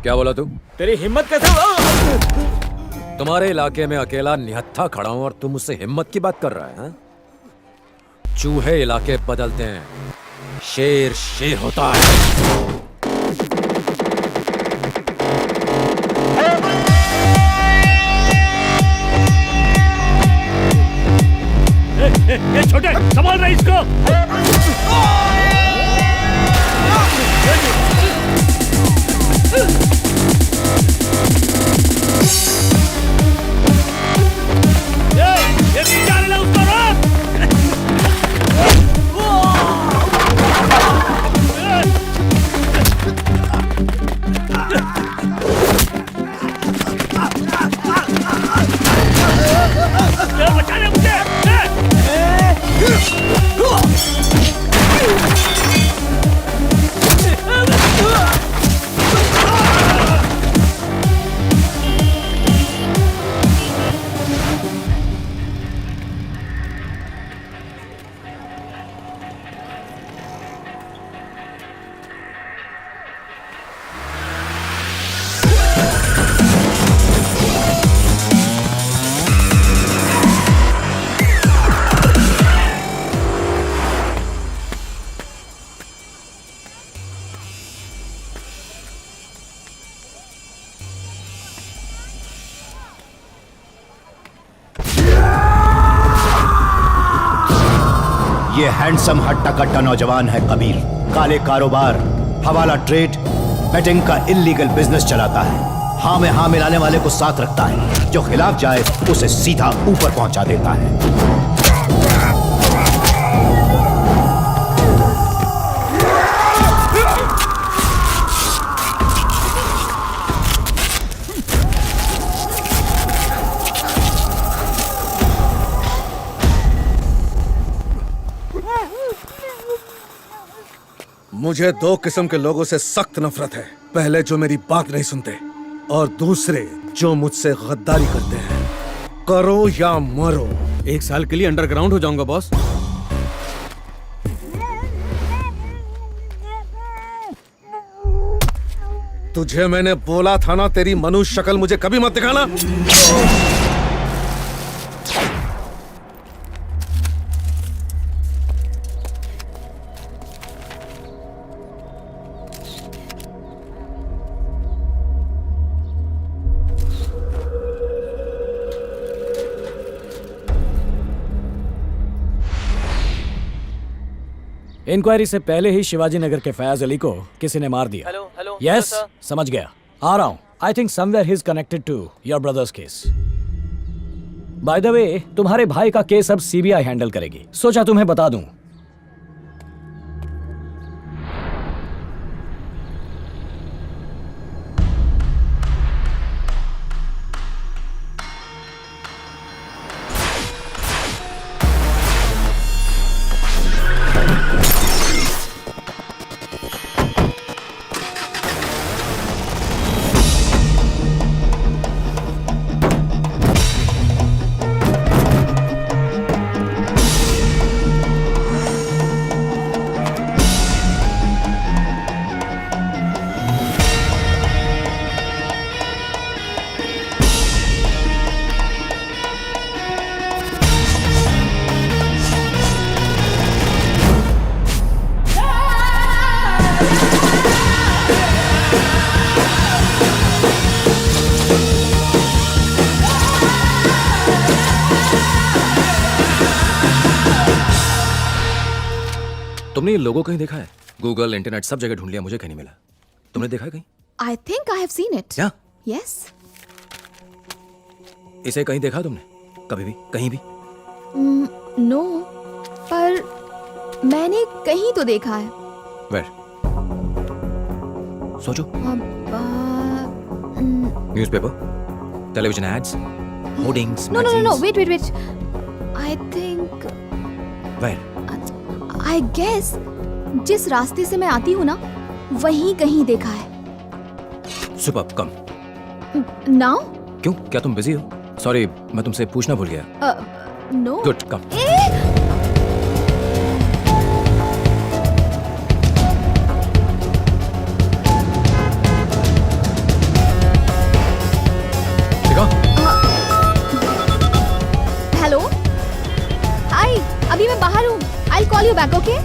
क्या बोला तू? तेरी हिम्मत कैसे हुआ? तुम्हारे इलाके में अकेला निहत्था खड़ा हूं और तुम मुझसे हिम्मत की बात कर रहा है? हाँ? चूहे इलाके बदलते हैं, शेर शेर होता है। ये छोटे संभाल रहे इसको। ये नहीं जा रहा उसको रोक। बचा ले मुझे। ये हैंडसम हट्टा कट्टा नौजवान है कबीर। काले कारोबार, हवाला ट्रेड, बेटिंग का इलीगल बिजनेस चलाता है। हाँ में हाँ मिलाने वाले को साथ रखता है, जो खिलाफ जाए उसे सीधा ऊपर पहुंचा देता है। मुझे दो किस्म के लोगों से सख्त नफरत है। पहले जो मेरी बात नहीं सुनते, और दूसरे जो मुझसे गद्दारी करते हैं। करो या मरो। 1 साल के लिए अंडरग्राउंड हो जाऊंगा बॉस। तुझे मैंने बोला था ना, तेरी मनुष्य शक्ल मुझे कभी मत दिखाना। इंक्वायरी से पहले ही शिवाजी नगर के फयाज अली को किसी ने मार दिया। हेलो यस, समझ गया, आ रहा हूं। I think somewhere he is connected to your brother's case. By the way, तुम्हारे भाई का केस अब सीबीआई हैंडल करेगी। सोचा तुम्हें बता दूं। तुमने ये लोगो कहीं देखा है? गूगल, इंटरनेट, सब जगह ढूंढ लिया, मुझे कहीं नहीं मिला। तुमने देखा है कहीं? I think I have seen it. क्या? Yes. इसे कहीं देखा तुमने? कभी भी? कहीं भी? No. पर मैंने कहीं तो देखा है। वेयर? सोचो। Newspaper, television ads, hoardings, no no no wait wait wait I think where? I guess जिस रास्ते से मैं आती हूँ ना वहीं कहीं देखा है। सुपर, कम। नाउ? क्यों, क्या तुम बिजी हो? सॉरी, मैं तुमसे पूछना भूल गया। नो। गुड, कम। हेलो, हाय, अभी मैं बाहर हूँ। I'll call you back, okay?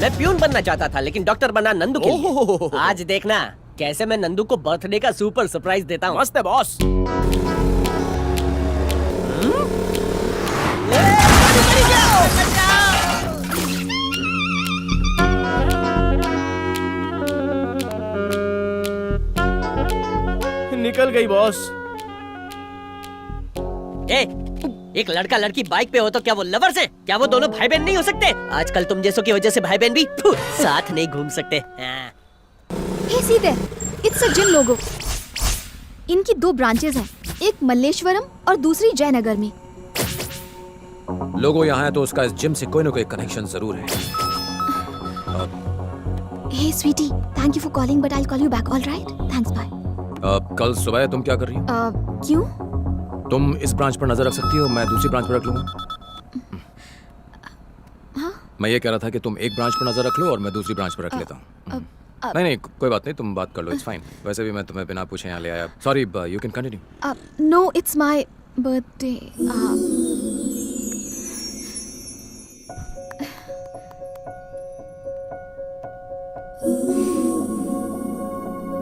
मैं प्यून बनना चाहता था लेकिन डॉक्टर बना नंदू के लिए। आज देखना कैसे मैं नंदू को बर्थडे का सुपर सरप्राइज देता हूँ। मस्त है बॉस। निकल गई बॉस। एक लड़का लड़की बाइक पे हो तो क्या वो लवर्स है? क्या वो दोनों भाई बहन नहीं हो सकते? आजकल तुम जैसों की वजह से भाई बहन भी साथ नहीं घूम सकते। Hey, see there. It's a gym logo. इनकी 2 ब्रांचेस हैं, एक मल्लेश्वरम और दूसरी जयनगर में। लोगो यहाँ है तो उसका इस जिम से कोई ना कोई कनेक्शन जरूर है। Hey sweetie, thank you for calling, but I'll call you back. All right? Thanks, bye. कल सुबह तुम क्या कर रही हो? क्यों? तुम इस ब्रांच पर नजर रख सकती हो, मैं दूसरी ब्रांच पर रख लूंगा। हाँ? मैं ये कह रहा था कि तुम एक ब्रांच पर नजर रख लो और मैं दूसरी ब्रांच पर रख लेता हूँ। नहीं नहीं, कोई बात नहीं, तुम बात कर लो, इट्स फाइन। वैसे भी मैं तुम्हें बिना पूछे यहाँ ले आया। Sorry, you can continue. No, it's my birthday.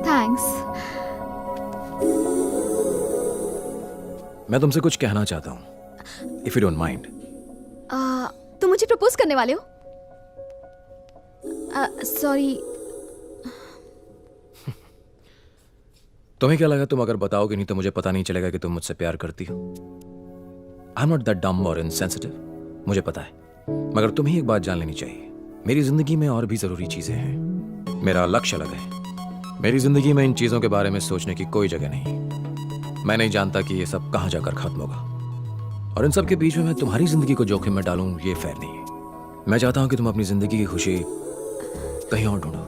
Thanks. मैं तुमसे कुछ कहना चाहता हूँ, इफ यू डोंट माइंड। तुम मुझे प्रपोज करने वाले हो? सॉरी। तुम्हें क्या लगा तुम अगर बताओगे नहीं तो मुझे पता नहीं चलेगा कि तुम मुझसे प्यार करती हो? I am not that dumb और इनसेंसिटिव, मुझे पता है, मगर तुम्हें एक बात जान लेनी चाहिए, मेरी जिंदगी में और भी जरूरी चीजें हैं। मेरा लक्ष्य अलग है। मेरी जिंदगी में इन चीजों के बारे में सोचने की कोई जगह नहीं। मैं नहीं जानता कि ये सब कहां जाकर खत्म होगा, और इन सब के बीच में मैं तुम्हारी जिंदगी को जोखिम में डालूं, ये फेयर नहीं है। मैं चाहता हूं कि तुम अपनी जिंदगी की खुशी कहीं और ढूंढो।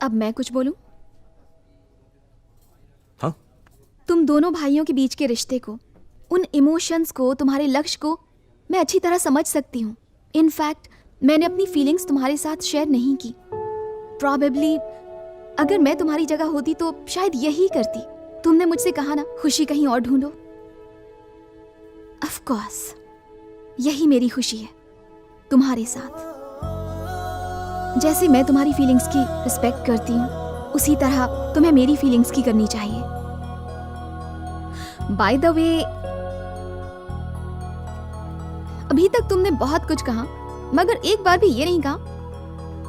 अब मैं कुछ बोलूं? हाँ? तुम दोनों भाइयों के बीच के रिश्ते को, उन इमोशंस को, तुम्हारे लक्ष्य को मैं अच्छी तरह समझ सकती हूँ। इनफैक्ट मैंने अपनी फीलिंग्स तुम्हारे साथ शेयर नहीं की। प्रॉबेबली अगर मैं तुम्हारी जगह होती तो शायद यही करती। तुमने मुझसे कहा ना, खुशी कहीं और ढूंढो। ऑफ कोर्स यही मेरी खुशी है, तुम्हारे साथ। जैसे मैं तुम्हारी फीलिंग्स की रिस्पेक्ट करती हूँ, उसी तरह तुम्हें मेरी फीलिंग्स की करनी चाहिए। बाय द वे, अभी तक तुमने बहुत कुछ कहा, मगर एक बार भी ये नहीं कहा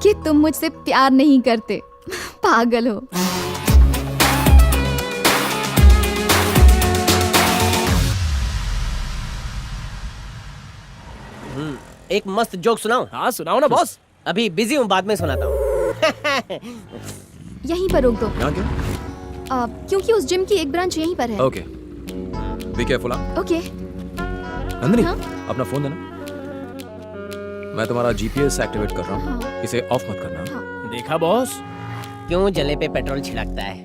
कि तुम मुझसे प्यार नहीं करते। पागल हो। एक मस्त जोक सुनाऊं? हाँ सुनाओ ना बॉस। अभी बिजी हूँ, बाद में सुनाता हूँ। यहीं पर रोक दो। यहाँ क्यों? क्योंकि उस जिम की एक ब्रांच यहीं पर है। Okay, be careful. Okay. Nandini, हाँ? अपना फोन देना। मैं तुम्हारा जीपीएस एक्टिवेट कर रहा हूँ। हाँ। इसे ऑफ मत करना। हाँ। देखा बॉस, क्यों जले पे पेट्रोल छिड़कता है?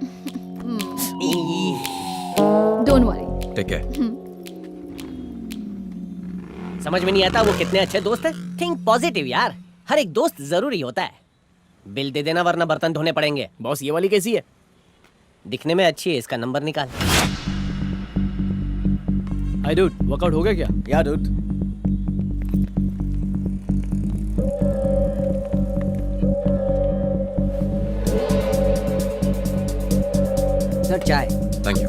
Don't worry. Take care. समझ में नहीं आता वो कितने अच्छे दोस्त हैं। थिंक पॉजिटिव यार, हर एक दोस्त जरूरी होता है। बिल दे देना वरना बर्तन धोने पड़ेंगे। बॉस ये वाली कैसी है? दिखने में अच्छी है, इसका नंबर निकाल। हाय डूड, वर्कआउट हो गया क्या? या डूड। सर चाय। Thank you.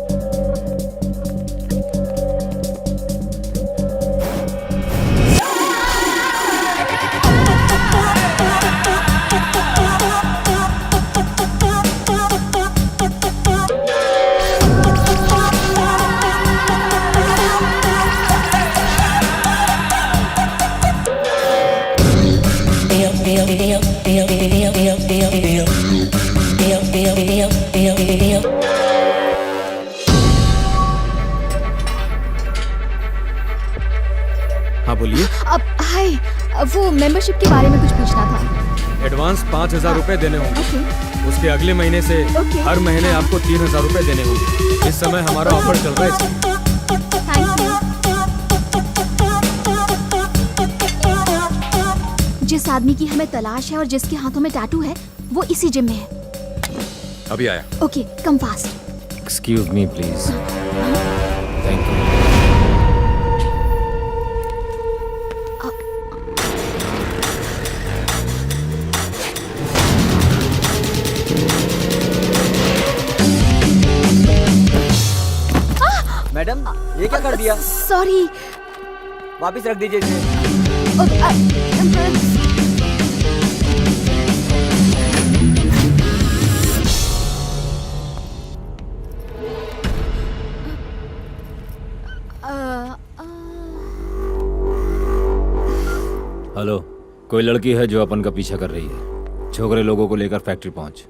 हाँ बोलिए। अब हाय, वो मेंबरशिप के बारे में कुछ पूछना था। एडवांस 5,000 रुपए देने होंगे। ओके। उसके अगले महीने से ओके। हर महीने आपको 3,000 रुपए देने होंगे। इस समय हमारा ऑफर चल रहा है इसलिए। Thank you. जिस आदमी की हमें तलाश है और जिसके हाथों में टैटू है, वो इसी जिम में है। अभी आया। Okay, come fast. Excuse me please. Thank you. Madam, ये क्या कर दिया? सॉरी। वापिस रख दीजिए इसे। हेलो, कोई लड़की है जो अपन का पीछा कर रही है। छोकरे लोगों को लेकर फैक्ट्री पहुंच।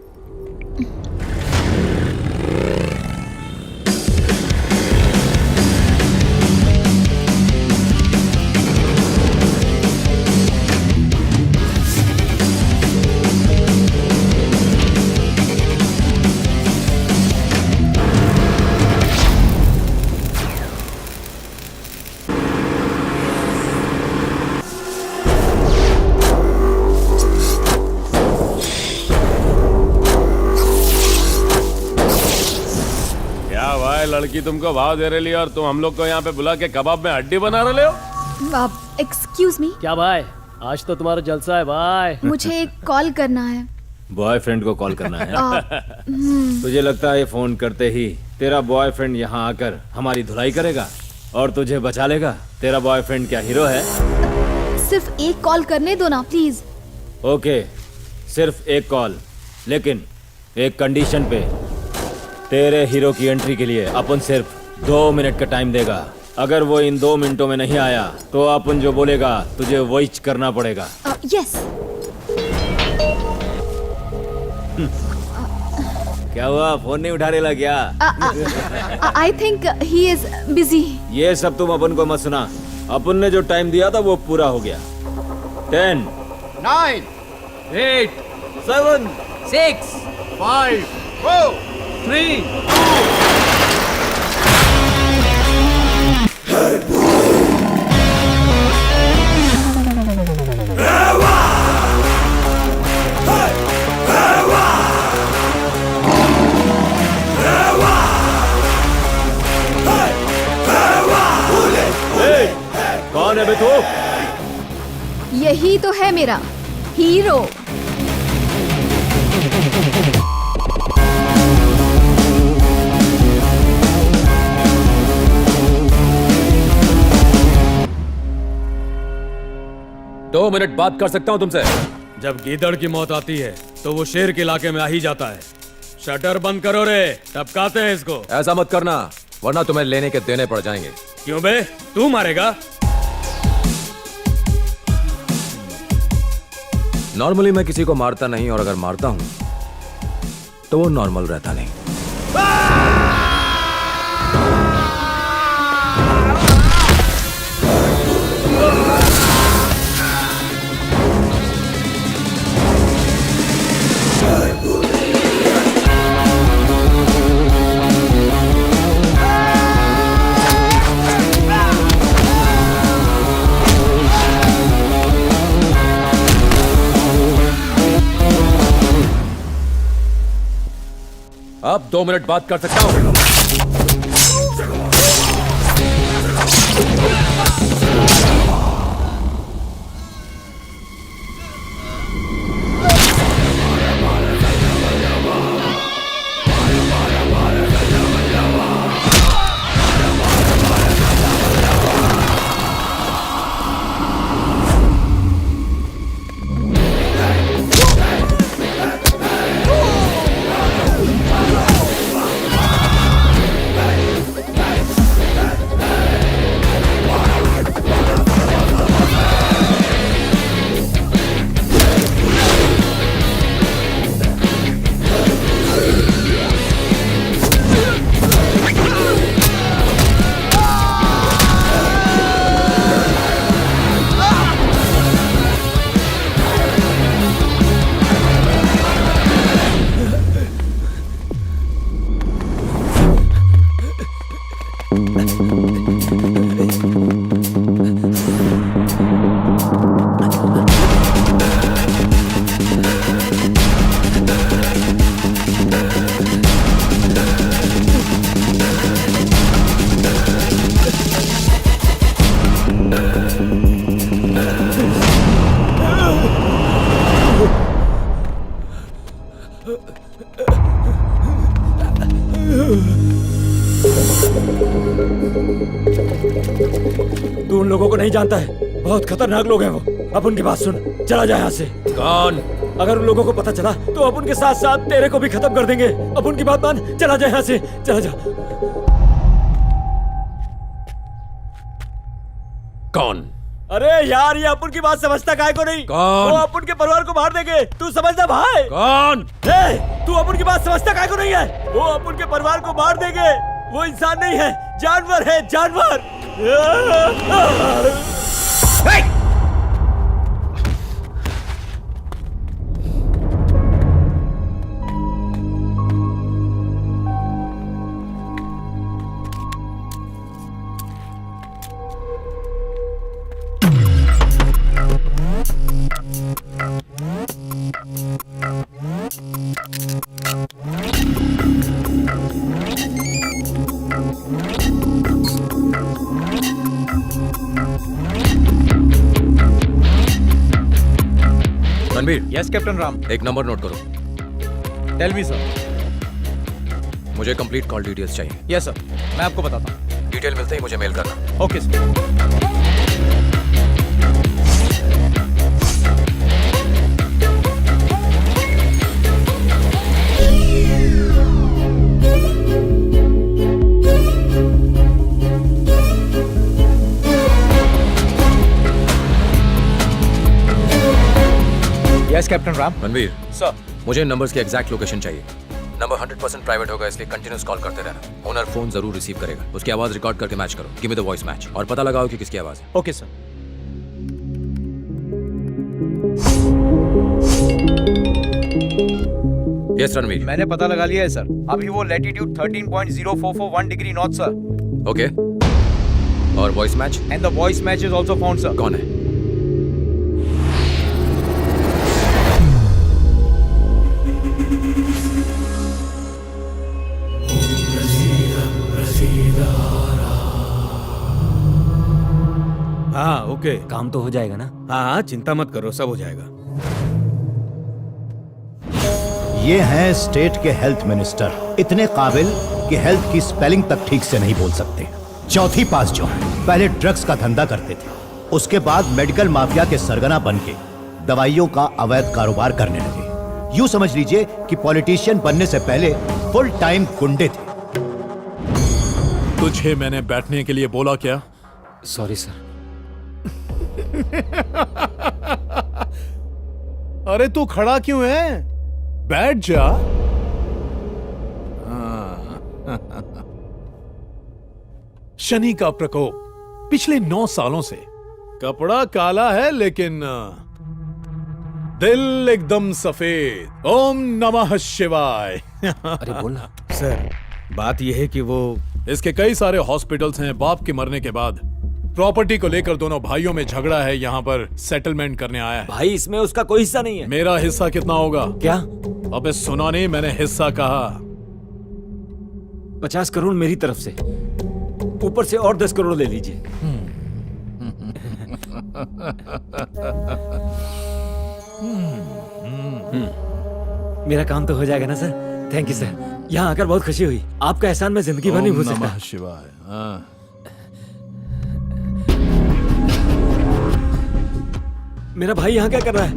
लड़की तुमको भाव दे रही है और तुम हम लोग को यहाँ पे बुला के कबाब में हड्डी बना रहे हो। Excuse me. क्या भाई, आज तो तुम्हारा जलसा है भाई। मुझे कॉल करना है। बॉयफ्रेंड को कॉल करना है। तुझे लगता है ये फोन करते ही तेरा बॉयफ्रेंड यहाँ आकर हमारी धुलाई करेगा और तुझे बचा लेगा? तेरा बॉयफ्रेंड क्या हीरो है? सिर्फ एक कॉल करने दो ना प्लीज। ओके, सिर्फ एक कॉल, लेकिन एक कंडीशन पे। तेरे हीरो की एंट्री के लिए अपन सिर्फ 2 मिनट का टाइम देगा। अगर वो इन 2 मिनटों में नहीं आया तो अपन जो बोलेगा तुझे वही करना पड़ेगा। यस। क्या हुआ, फोन नहीं उठा रहा क्या? I think he is busy. ये सब तुम अपन को मत सुना। अपन ने जो टाइम दिया था वो पूरा हो गया। 10 9 8 7 6 5 4 3 कौन है बे तू? यही तो है मेरा हीरो। दो मिनट बात कर सकता हूं तुमसे? जब गीदड़ की मौत आती है तो वो शेर के इलाके में आ ही जाता है। शटर बंद करो रे, टपकाते हैं इसको। ऐसा मत करना वरना तुम्हें लेने के देने पड़ जाएंगे। क्यों बे, तू मारेगा? नॉर्मली मैं किसी को मारता नहीं, और अगर मारता हूं तो वो नॉर्मल रहता नहीं। अब 2 मिनट बात कर सकता हूं। नहीं जानता है, बहुत खतरनाक लोग हैं वो। अब उनकी बात सुन, चला जाए यहाँ से। कौन? अगर उन लोगों को पता चला तो अब उनके साथ साथ तेरे को भी खत्म कर देंगे। अब उनकी बात मान, चला जाए यहाँ से, चला जा। कौन? अरे यार, ये अपुन की बात समझता काहे को नहीं? कौन? वो अपुन के परिवार को मार देंगे, तू समझना भाई। कौन? तू अपुन की बात समझता काहे को नहीं है? वो अपुन के परिवार को मार देंगे। वो इंसान नहीं है, जानवर है, जानवर। रणबीर। Yes captain Ram. एक नंबर नोट करो। Tell me sir. मुझे कंप्लीट कॉल डिटेल्स चाहिए। यस सर, मैं आपको बताता हूँ। डिटेल मिलते ही मुझे मेल करना। Okay sir. Yes captain Ram. Ranbir sir, मुझे नंबर्स की एग्जैक्ट लोकेशन चाहिए। नंबर 100% प्राइवेट होगा, इसलिए कंटिन्यूस कॉल करते रहना। ओनर फोन जरूर रिसीव करेगा, उसकी आवाज रिकॉर्ड करके मैच करो। Give me the voice match और पता लगाओ कि किसकी आवाज है। Okay sir. यस रणबीर। मैंने पता लगा लिया है सर। अभी वो latitude 13.0441 degree north sir. Okay, और voice match? And the voice match is also found sir. कौन है? हाँ ओके, काम तो हो जाएगा ना? हाँ, चिंता मत करो, सब हो जाएगा। ये हैं स्टेट के हेल्थ मिनिस्टर, इतने काबिल कि हेल्थ की स्पेलिंग तक ठीक से नहीं बोल सकते। चौथी पास जो है, पहले ड्रग्स का धंधा करते थे, उसके बाद मेडिकल माफिया के सरगना बन के दवाइयों का अवैध कारोबार करने लगे। यूं समझ लीजिए कि पॉलिटिशियन बनने से पहले फुल टाइम गुंडे थे। तुझे मैंने बैठने के लिए बोला क्या? Sorry sir. अरे तू खड़ा क्यों है? बैठ जा। शनि का प्रकोप पिछले 9 सालों से। कपड़ा काला है लेकिन दिल एकदम सफेद। ओम नमः शिवाय। अरे बोलना। सर, बात यह है कि वो इसके कई सारे हॉस्पिटल्स हैं। बाप के मरने के बाद प्रॉपर्टी को लेकर दोनों भाइयों में झगड़ा है। यहाँ पर सेटलमेंट करने आया है। भाई, इसमें उसका कोई हिस्सा नहीं है। मेरा हिस्सा कितना होगा? क्या? अबे सुना नहीं, मैंने हिस्सा कहा। 50 करोड़ मेरी तरफ से, ऊपर से और 10 करोड़ ले लीजिए। मेरा काम तो हो जाएगा ना सर? थैंक यू सर, यहाँ आकर बहुत खुशी हुई। आपका एहसान मैं जिंदगी भर नहीं भूल सकता। शिवाय। मेरा भाई यहाँ क्या कर रहा है?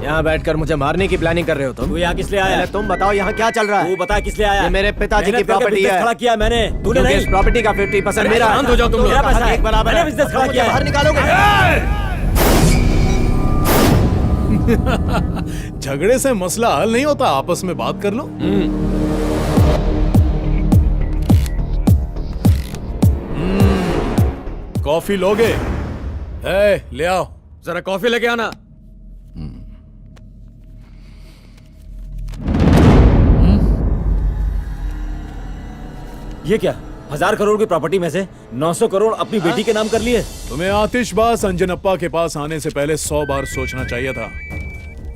यहाँ बैठकर मुझे मारने की प्लानिंग कर रहे हो तुम? तू यहाँ किस लिए आया? तुम बताओ यहाँ क्या चल रहा है? तू बता किस लिए आया? ये मेरे पिताजी की मेहनत करके प्रॉपर्टी बिजनेस है। खड़ा किया मैंने, तूने नहीं। इस प्रॉपर्टी का 50% मेरा है। शांत हो जाओ तुम लोग। मेरा पैसा है, एक बराबर है। मैंने बिजनेस खड़ा किया है। बाहर निकालोगे? झगड़े से मसला हल नहीं होता, आपस में बात कर लो। कॉफी लोगे? ले आओ। जरा कॉफी लेके आना। ये क्या? 1000 करोड़ की प्रॉपर्टी में से 900 करोड़ अपनी बेटी के नाम कर लिए? तुम्हें आतिशबाज अंजनप्पा के पास आने से पहले 100 बार सोचना चाहिए था।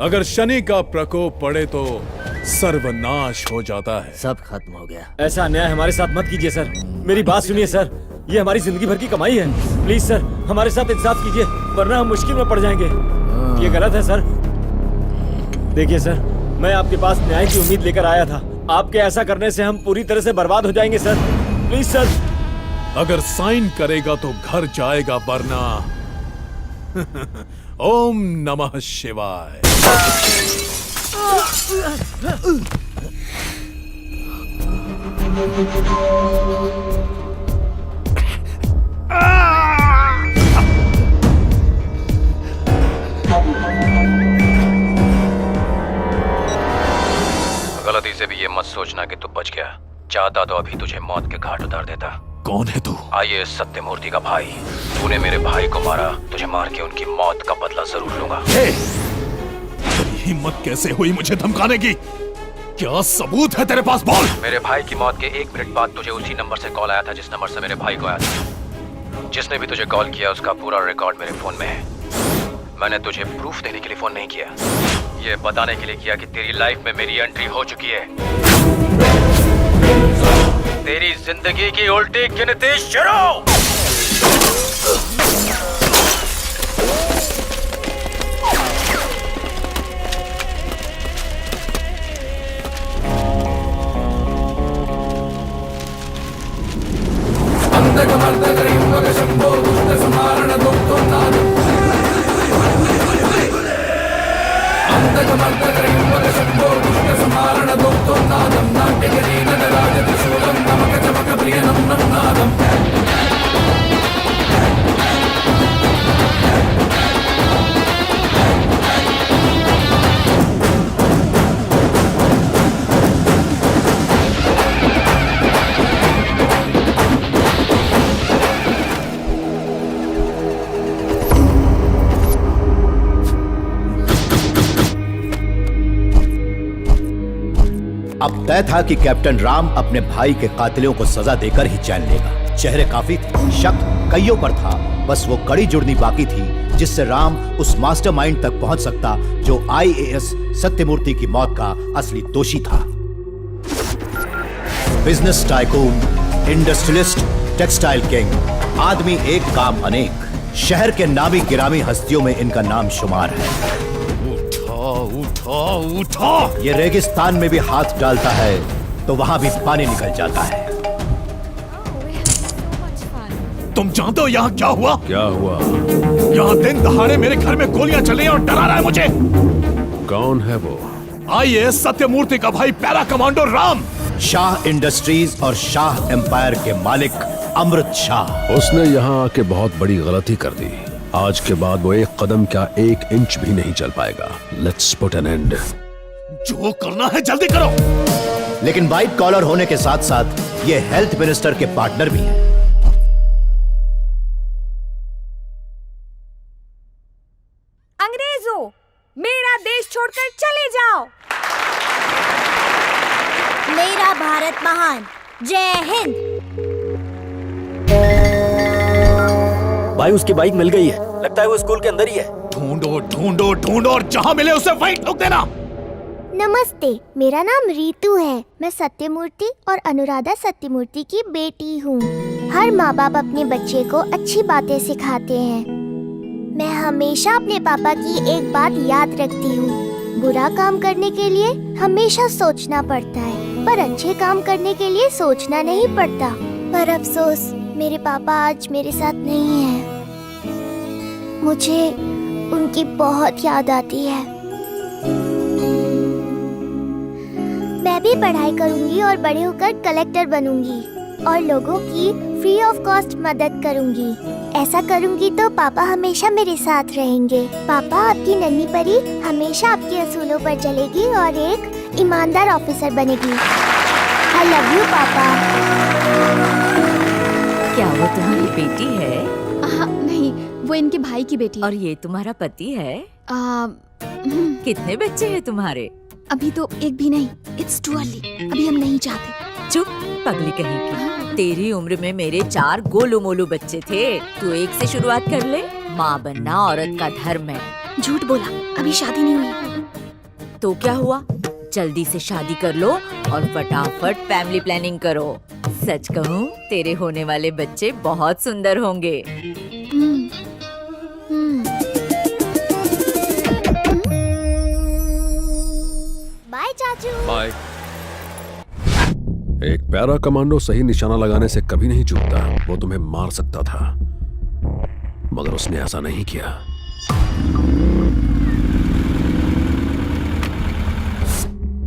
अगर शनि का प्रकोप पड़े तो सर्वनाश हो जाता है। सब खत्म हो गया। ऐसा अन्याय हमारे साथ मत कीजिए सर। मेरी बात सुनिए सर, ये हमारी जिंदगी भर की कमाई है। प्लीज सर, हमारे साथ इंसाफ कीजिए, वरना हम मुश्किल में पड़ जाएंगे। ये गलत है सर। देखिए सर, मैं आपके पास न्याय की उम्मीद लेकर आया था। आपके ऐसा करने से हम पूरी तरह से बर्बाद हो जाएंगे सर। Please sir. अगर साइन करेगा तो घर जाएगा, वरना ओम नमः शिवाय। गलती से भी ये मत सोचना कि तू बच गया। चाहता तो अभी तुझे मौत के घाट उतार देता। कौन है तू? आईएएस सत्यमूर्ति का भाई। तूने मेरे भाई को मारा, तुझे मार के उनकी मौत का बदला जरूर लूंगा। तेरी हिम्मत कैसे हुई मुझे धमकाने की? क्या सबूत है तेरे पास? बोल। मेरे भाई की मौत के 1 मिनट बाद तुझे उसी नंबर से कॉल आया था जिस नंबर से मेरे भाई को आया था। जिसने भी तुझे कॉल किया उसका पूरा रिकॉर्ड मेरे फोन में है। मैंने तुझे प्रूफ देने के लिए फोन नहीं किया, ये बताने के लिए किया कि तेरी लाइफ में मेरी एंट्री हो चुकी है। तेरी जिंदगी की उल्टी गिनती शुरू। अब तय था कि कैप्टन राम अपने भाई के कातिलों को सजा देकर ही चैन लेगा। चेहरे काफी थे, शक कईयों पर था, बस वो कड़ी जुड़नी बाकी थी जिससे राम उस मास्टरमाइंड तक पहुंच सकता जो आईएएस सत्यमूर्ति की मौत का असली दोषी था। Business tycoon, industrialist, textile king, आदमी एक काम अनेक, शहर के नामी गिरामी हस्तियों में इनका नाम शुमार है। उठा उठा। ये रेगिस्तान में भी हाथ डालता है तो वहां भी पानी निकल जाता है। तुम जानते हो यहाँ क्या हुआ? क्या हुआ? यहाँ दिन दहाड़े मेरे घर में गोलियां चल रही हैं और डरा रहा है मुझे। कौन है वो? आईएएस सत्यमूर्ति का भाई para commando Ram. Shah industries और शाह एम्पायर के मालिक अमृत शाह। उसने यहाँ आके बहुत बड़ी गलती कर दी। आज के बाद वो एक कदम क्या 1 इंच भी नहीं चल पाएगा। Let's put an end. जो करना है जल्दी करो। लेकिन व्हाइट कॉलर होने के साथ साथ ये हेल्थ मिनिस्टर के पार्टनर भी हैं। अंग्रेजों, मेरा देश छोड़कर चले जाओ। मेरा भारत महान। जय हिंद। भाई उसकी बाइक मिल गई है, लगता है वो स्कूल के अंदर ही है। ढूंढो ढूंढो ढूंढो और जहां मिले उसे वहीं ठोक देना। नमस्ते, मेरा नाम रीतू है। मैं सत्यमूर्ति और अनुराधा सत्यमूर्ति की बेटी हूँ। हर माँ बाप अपने बच्चे को अच्छी बातें सिखाते हैं। मैं हमेशा अपने पापा की एक बात याद रखती हूँ, बुरा काम करने के लिए हमेशा सोचना पड़ता है, पर अच्छे काम करने के लिए सोचना नहीं पड़ता। पर अफसोस मेरे पापा आज मेरे साथ नहीं हैं। मुझे उनकी बहुत याद आती है। मैं भी पढ़ाई करूंगी और बड़े होकर कलेक्टर बनूंगी और लोगों की फ्री ऑफ कॉस्ट मदद करूंगी। ऐसा करूंगी तो पापा हमेशा मेरे साथ रहेंगे। पापा, आपकी नन्ही परी हमेशा आपके असूलों पर चलेगी और एक ईमानदार ऑफिसर बनेगी। आई लव यू पापा। क्या वो तुम्हारी बेटी है? नहीं, वो इनके भाई की बेटी। और ये तुम्हारा पति है? कितने बच्चे हैं तुम्हारे? अभी तो एक भी नहीं। It's too early. अभी हम नहीं चाहते। चुप, पगली कहीं की। तेरी उम्र में मेरे 4 गोलू मोलू बच्चे थे। तू एक से शुरुआत कर ले। माँ बनना औरत का धर्म है। झूठ बोला, अभी शादी नहीं हुई। तो क्या हुआ? जल्दी से शादी कर लो और फटाफट फैमिली प्लानिंग करो। सच कहूँ, तेरे होने वाले बच्चे बहुत सुंदर होंगे। बाय चाचू। बाय। एक पैरा कमांडो सही निशाना लगाने से कभी नहीं चूकता। वो तुम्हें मार सकता था, मगर उसने ऐसा नहीं किया।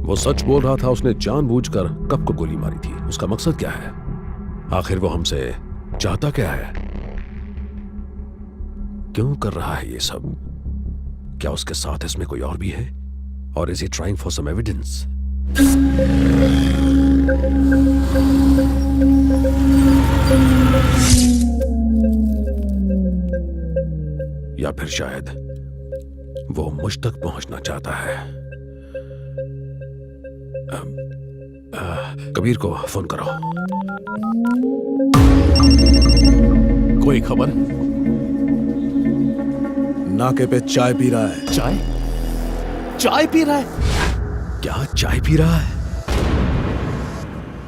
वो सच बोल रहा था। उसने जानबूझकर कब को गोली मारी थी। उसका मकसद क्या है? आखिर वो हमसे चाहता क्या है? क्यों कर रहा है ये सब? क्या उसके साथ इसमें कोई और भी है? Or is he trying for some evidence? या फिर शायद वो मुझ तक पहुंचना चाहता है। कबीर को फोन करो। कोई खबर? नाके पे चाय पी रहा है। चाय? चाय पी रहा है? क्या चाय पी रहा है?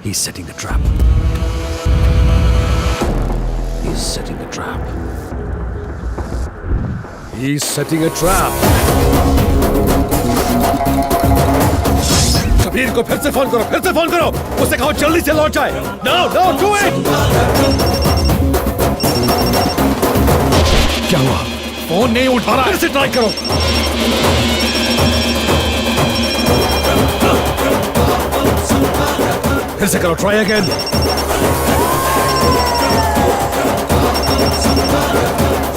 He's setting a trap. He's setting a trap. He's setting a trap. Kabir को फिर से फोन करो, फिर से फोन करो। उसे कहो जल्दी से लौट जाए। No, no, do it! क्या हुआ? फोन नहीं उठा रहा। फिर से ट्राई करो। फिर से करो, try again.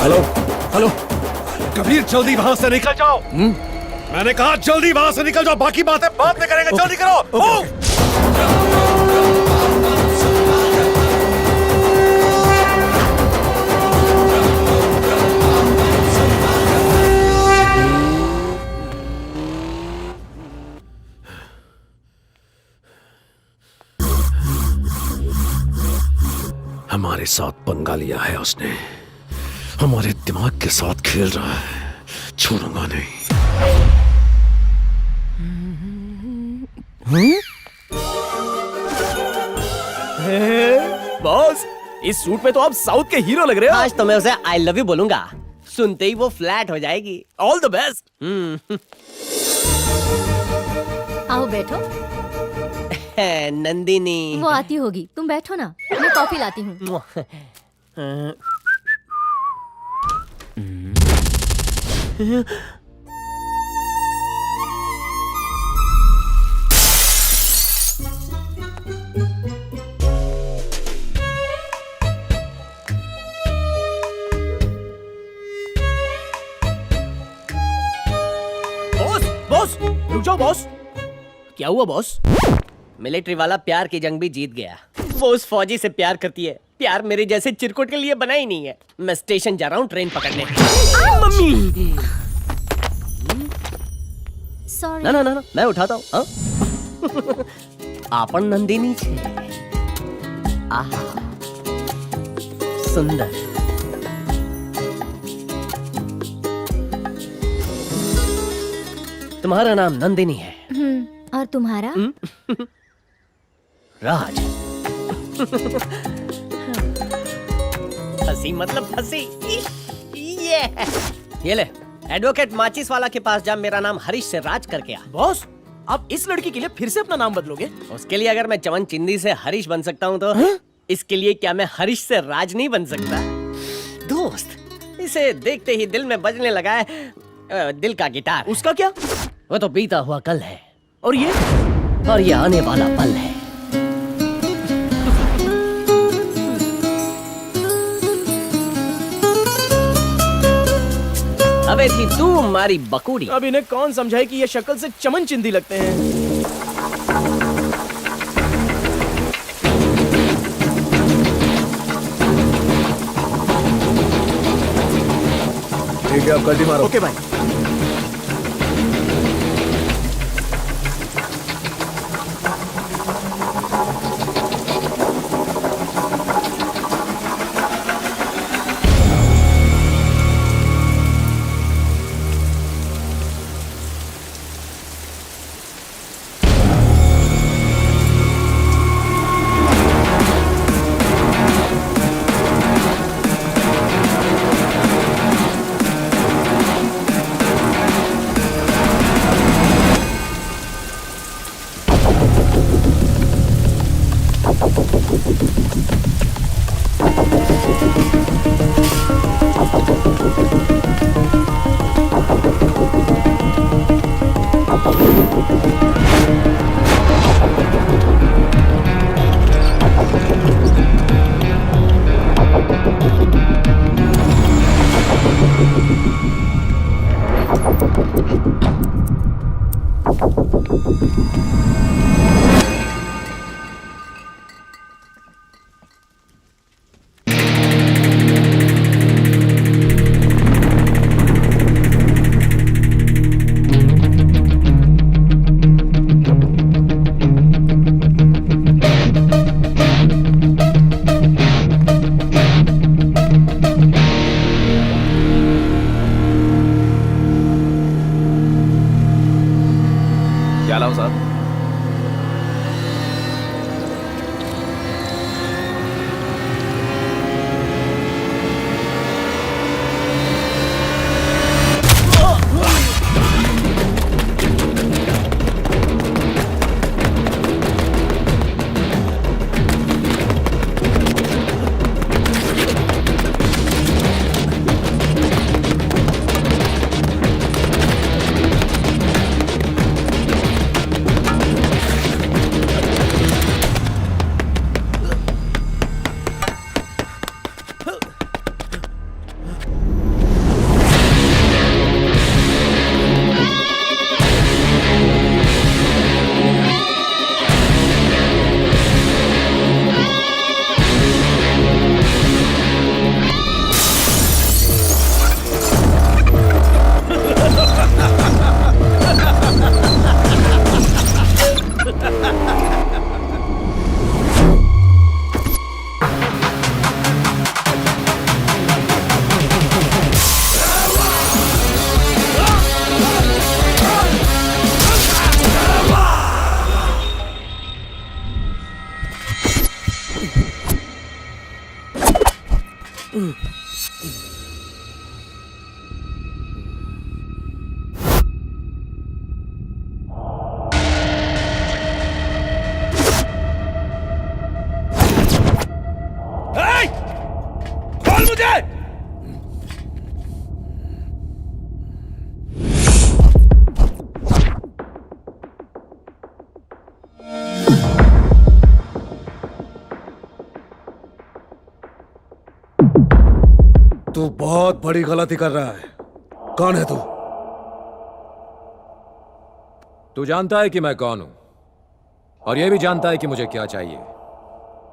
Hello hello Kabir, जल्दी वहां से निकल जाओ। मैंने कहा जल्दी वहां से निकल जाओ। बाकी बातें बाद में करेंगे। जल्दी करो। हमारे साथ पंगा लिया है उसने। हमारे दिमाग के साथ खेल रहा है। छोड़ूंगा नहीं। बॉस, इस सूट में तो आप साउथ के हीरो लग रहे हो। आज तो मैं उसे आई लव यू बोलूंगा। सुनते ही वो फ्लैट हो जाएगी। All the best. आओ बैठो। नंदिनी। वो आती होगी, तुम बैठो ना, मैं कॉफी लाती हूँ। बॉस, रुक जाओ बॉस। क्या हुआ बॉस? मिलिट्री वाला प्यार की जंग भी जीत गया। वो उस फौजी से प्यार करती है। प्यार मेरे जैसे चिरकुट के लिए बना ही नहीं है। मैं स्टेशन जा रहा हूँ ट्रेन पकड़ने। मम्मी। सॉरी। ना ना ना, मैं उठाता हूँ। आपन नंदिनी छे। आहा, सुंदर। तुम्हारा नाम नंदिनी है। और तुम्हारा? राज। हंसी मतलब हंसी। ये ले, एडवोकेट माचिस वाला के पास जा। मेरा नाम हरीश से राज करके आ। बॉस, आप इस लड़की के लिए फिर से अपना नाम बदलोगे? उसके लिए अगर मैं चमन चिंदी से हरीश बन सकता हूँ तो इसके लिए क्या मैं हरीश से राज नहीं बन सकता? दोस्त, इसे देखते ही दिल में बजने लगा है दिल का गिटार। उसका क्या? वो तो बीता हुआ कल है। और ये आने वाला पल है। अबे थी तू हमारी बकूड़ी। अब इन्हें कौन समझाए कि ये शक्ल से चमन चिंदी लगते हैं। ठीक है, अब गड्डी मारो। ओके भाई। क्या लाऊं साहब? खोल मुझे! तू बहुत बड़ी गलती कर रहा है। कौन है तू? तू जानता है कि मैं कौन हूं और यह भी जानता है कि मुझे क्या चाहिए।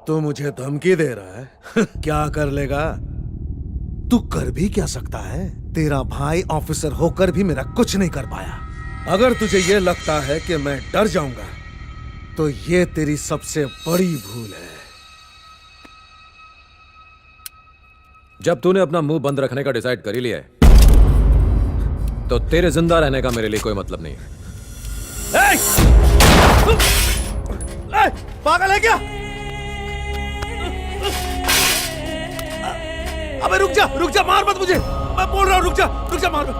तू मुझे धमकी दे रहा है? क्या कर लेगा? तू कर भी क्या सकता है? तेरा भाई ऑफिसर होकर भी मेरा कुछ नहीं कर पाया। अगर तुझे यह लगता है कि मैं डर जाऊंगा तो यह तेरी सबसे बड़ी भूल है। जब तूने अपना मुंह बंद रखने का डिसाइड कर ही लिया है तो तेरे जिंदा रहने का मेरे लिए कोई मतलब नहीं है। पागल है क्या? अबे रुक जा, मार मत मुझे। मैं बोल रहा हूं रुक जा, मार मत।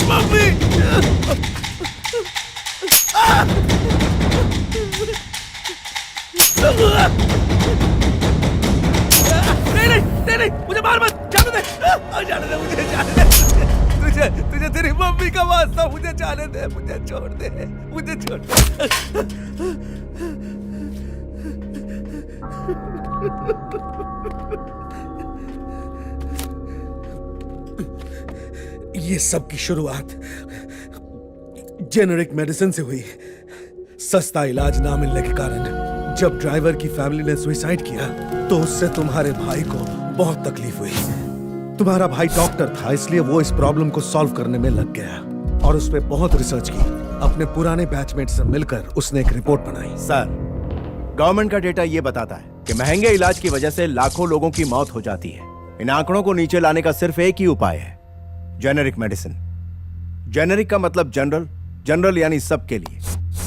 मम्मी! नहीं, मुझे मार मत, जाने दे मुझे, तुझे तेरी मम्मी का वास्ता, मुझे जाने दे, मुझे छोड़ दे। ये सब की शुरुआत जेनेरिक मेडिसिन से हुई। सस्ता इलाज ना मिलने के कारण जब ड्राइवर की फैमिली ने सुसाइड किया तो उससे तुम्हारे भाई को बहुत तकलीफ हुई। तुम्हारा भाई डॉक्टर था, इसलिए वो इस प्रॉब्लम को सॉल्व करने में लग गया और उस पर बहुत रिसर्च की। अपने पुराने बैचमेट से मिलकर उसने एक रिपोर्ट बनाई। सर, गवर्नमेंट का डेटा ये बताता है कि महंगे इलाज की वजह से लाखों लोगों की मौत हो जाती है। इन आंकड़ों को नीचे लाने का सिर्फ एक ही उपाय है, जेनेरिक मेडिसिन। जेनेरिक का मतलब जनरल, जनरल यानी सबके लिए।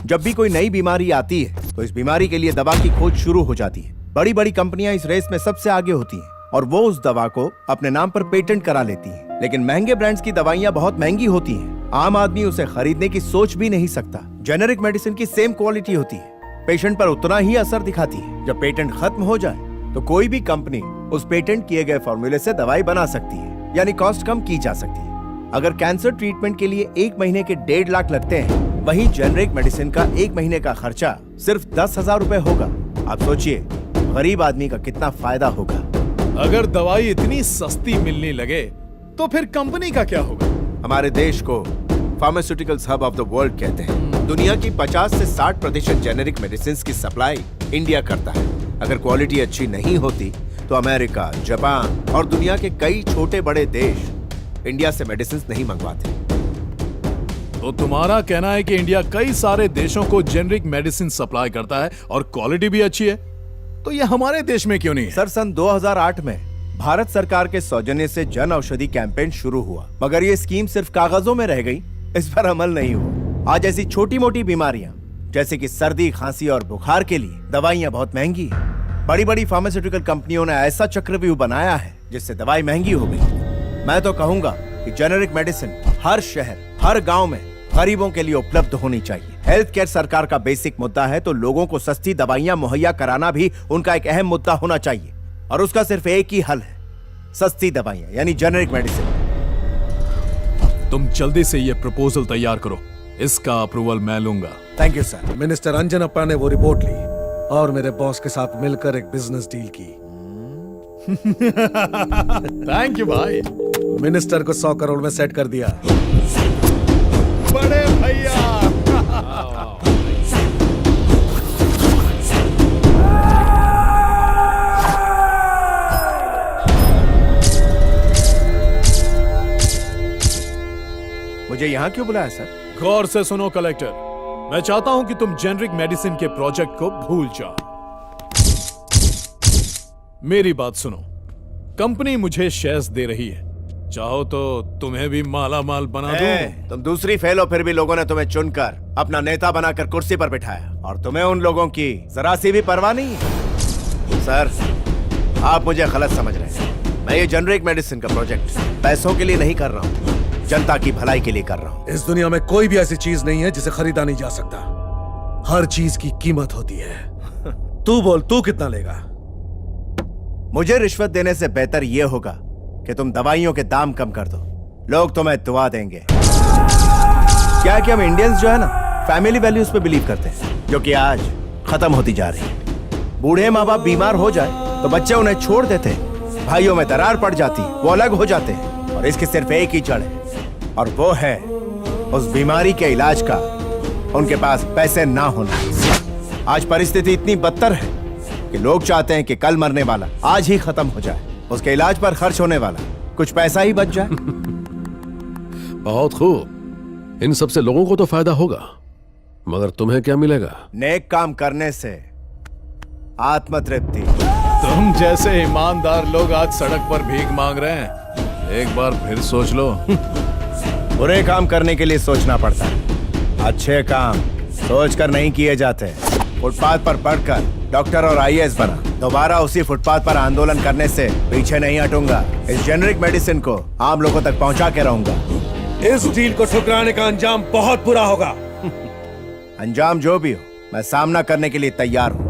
जब भी कोई नई बीमारी आती है तो इस बीमारी के लिए दवा की खोज शुरू हो जाती है। बड़ी बड़ी कंपनियां इस रेस में सबसे आगे होती हैं और वो उस दवा को अपने नाम पर पेटेंट करा लेती हैं। लेकिन महंगे ब्रांड्स की दवाइयां बहुत महंगी होती हैं, आम आदमी उसे खरीदने की सोच भी नहीं सकता। जेनेरिक मेडिसिन की सेम क्वालिटी होती है, पेशेंट पर उतना ही असर दिखाती है। जब पेटेंट खत्म हो जाए तो कोई भी कंपनी उस पेटेंट किए गए फॉर्मूले से दवाई बना सकती है, यानी कॉस्ट कम की जा सकती है। अगर कैंसर ट्रीटमेंट के लिए 1 महीने के 1.5 लाख लगते हैं, वहीं जेनरिक मेडिसिन का 1 महीने का खर्चा सिर्फ 10,000 रुपए होगा। आप सोचिए गरीब आदमी का कितना फायदा होगा। अगर दवाई इतनी सस्ती मिलने लगे तो फिर कंपनी का क्या होगा? हमारे देश को pharmaceuticals hub of the world कहते हैं। दुनिया की 50 से 60% जेनेरिक मेडिसिन की सप्लाई इंडिया करता है। अगर क्वालिटी अच्छी नहीं होती तो अमेरिका, जापान और दुनिया के कई छोटे बड़े देश इंडिया से मेडिसिन नहीं मंगवाते। तो तुम्हारा कहना है कि इंडिया कई सारे देशों को जेनेरिक मेडिसिन सप्लाई करता है और क्वालिटी भी अच्छी है, तो ये हमारे देश में क्यों नहीं है? सर, सन 2008 में भारत सरकार के सौजन्य से जन औषधि कैंपेन शुरू हुआ, मगर ये स्कीम सिर्फ कागजों में रह गई, इस पर अमल नहीं हुआ। आज ऐसी छोटी मोटी बीमारियां जैसे कि सर्दी, खांसी और बुखार के लिए दवाइयां बहुत महंगी हैं। बड़ी बड़ी फार्मास्यूटिकल कंपनियों ने ऐसा चक्रव्यूह बनाया है जिससे दवाई महंगी हो गई। मैं तो कहूंगा कि जेनेरिक मेडिसिन हर शहर, हर गांव में गरीबों के लिए उपलब्ध होनी चाहिए। हेल्थ केयर सरकार का बेसिक मुद्दा है, तो लोगों को सस्ती दवाइयां मुहैया कराना भी उनका एक अहम मुद्दा होना चाहिए, और उसका सिर्फ एक ही हल है, सस्ती दवाइयां यानी जेनेरिक मेडिसिन। तुम जल्दी से ये प्रपोजल तैयार करो, इसका अप्रूवल मैं लूंगा। Thank you sir. Minister Anjanappa ने वो रिपोर्ट ली और मेरे बॉस के साथ मिलकर एक बिजनेस डील की। थैंक यू भाई। मिनिस्टर को 100 करोड़ में सेट कर दिया। बड़े भैया। मुझे यहाँ क्यों बुलाया सर? गौर से सुनो कलेक्टर, मैं चाहता हूं कि तुम जेनेरिक मेडिसिन के प्रोजेक्ट को भूल जाओ। मेरी बात सुनो, कंपनी मुझे शेयर्स दे रही है, चाहो तो तुम्हें भी माला माल बना दूं। तुम दूसरी फेल हो, फिर भी लोगों ने तुम्हें चुनकर अपना नेता बनाकर कुर्सी पर बिठाया, और तुम्हें उन लोगों की जरा सी भी परवाह नहीं है। सर, आप मुझे गलत समझ रहे हैं। मैं ये जेनेरिक मेडिसिन का प्रोजेक्ट पैसों के लिए नहीं कर रहा हूँ, जनता की भलाई के लिए कर रहा हूँ। इस दुनिया में कोई भी ऐसी चीज नहीं है जिसे खरीदा नहीं जा सकता। हर चीज की कीमत होती है। तू बोल, तू कितना लेगा? मुझे रिश्वत देने से बेहतर यह होगा कि तुम दवाइयों के दाम कम कर दो, लोग तुम्हें दुआ देंगे। क्या कि हम इंडियंस जो है ना, फैमिली वैल्यूज पे बिलीव करते हैं, जो कि आज खत्म होती जा रही है। बूढ़े माँ बाप बीमार हो जाए तो बच्चे उन्हें छोड़ देते हैं, भाइयों में दरार पड़ जाती, वो अलग हो जाते हैं, और इसकी सिर्फ एक ही जड़ है, और वो है उस बीमारी के इलाज का उनके पास पैसे ना होना। आज परिस्थिति इतनी बदतर है कि लोग चाहते हैं कि कल मरने वाला आज ही खत्म हो जाए, उसके इलाज पर खर्च होने वाला कुछ पैसा ही बच जाए। बहुत खूब, इन सबसे लोगों को तो फायदा होगा, मगर तुम्हें क्या मिलेगा? नेक काम करने से आत्मतृप्ति। तुम जैसे ईमानदार लोग आज सड़क पर भीख मांग रहे हैं, एक बार फिर सोच लो। बुरे काम करने के लिए सोचना पड़ता है, अच्छे काम सोचकर नहीं किए जाते। फुटपाथ पर पढ़कर डॉक्टर और आईएएस बना, दोबारा उसी फुटपाथ पर आंदोलन करने से पीछे नहीं हटूंगा। इस जेनेरिक मेडिसिन को आम लोगों तक पहुंचा के रहूंगा। इस डील को ठुकराने का अंजाम बहुत बुरा होगा। अंजाम जो भी हो, मैं सामना करने के लिए तैयार हूँ।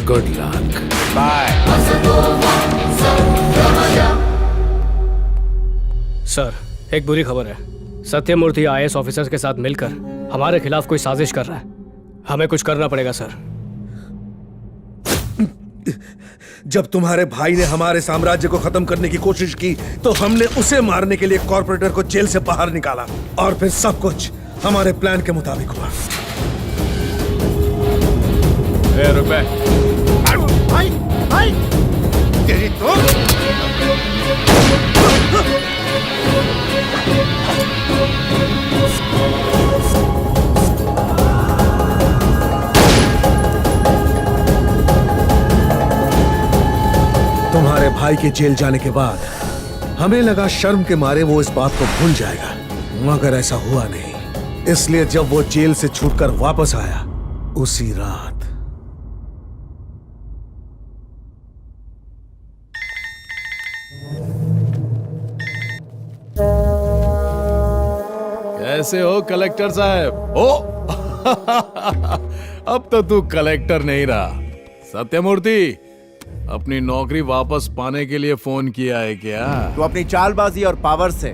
Good luck. बाय। सर, एक बुरी खबर है। सत्यमूर्ति आईएएस ऑफिसर्स के साथ मिलकर हमारे खिलाफ कोई साजिश कर रहा है। हमें कुछ करना पड़ेगा सर। जब तुम्हारे भाई ने हमारे साम्राज्य को खत्म करने की कोशिश की तो हमने उसे मारने के लिए कॉर्पोरेटर को जेल से बाहर निकाला, और फिर सब कुछ हमारे प्लान के मुताबिक हुआ। रुपए भाई, भाई, तेरी तो तुम्हारे भाई के जेल जाने के बाद हमें लगा शर्म के मारे वो इस बात को भूल जाएगा, मगर ऐसा हुआ नहीं। इसलिए जब वो जेल से छूटकर वापस आया, उसी रात कैसे हो कलेक्टर साहब? ओ अब तो तू कलेक्टर नहीं रहा। सत्यमूर्ति, अपनी नौकरी वापस पाने के लिए फोन किया है क्या? तू अपनी चालबाजी और पावर से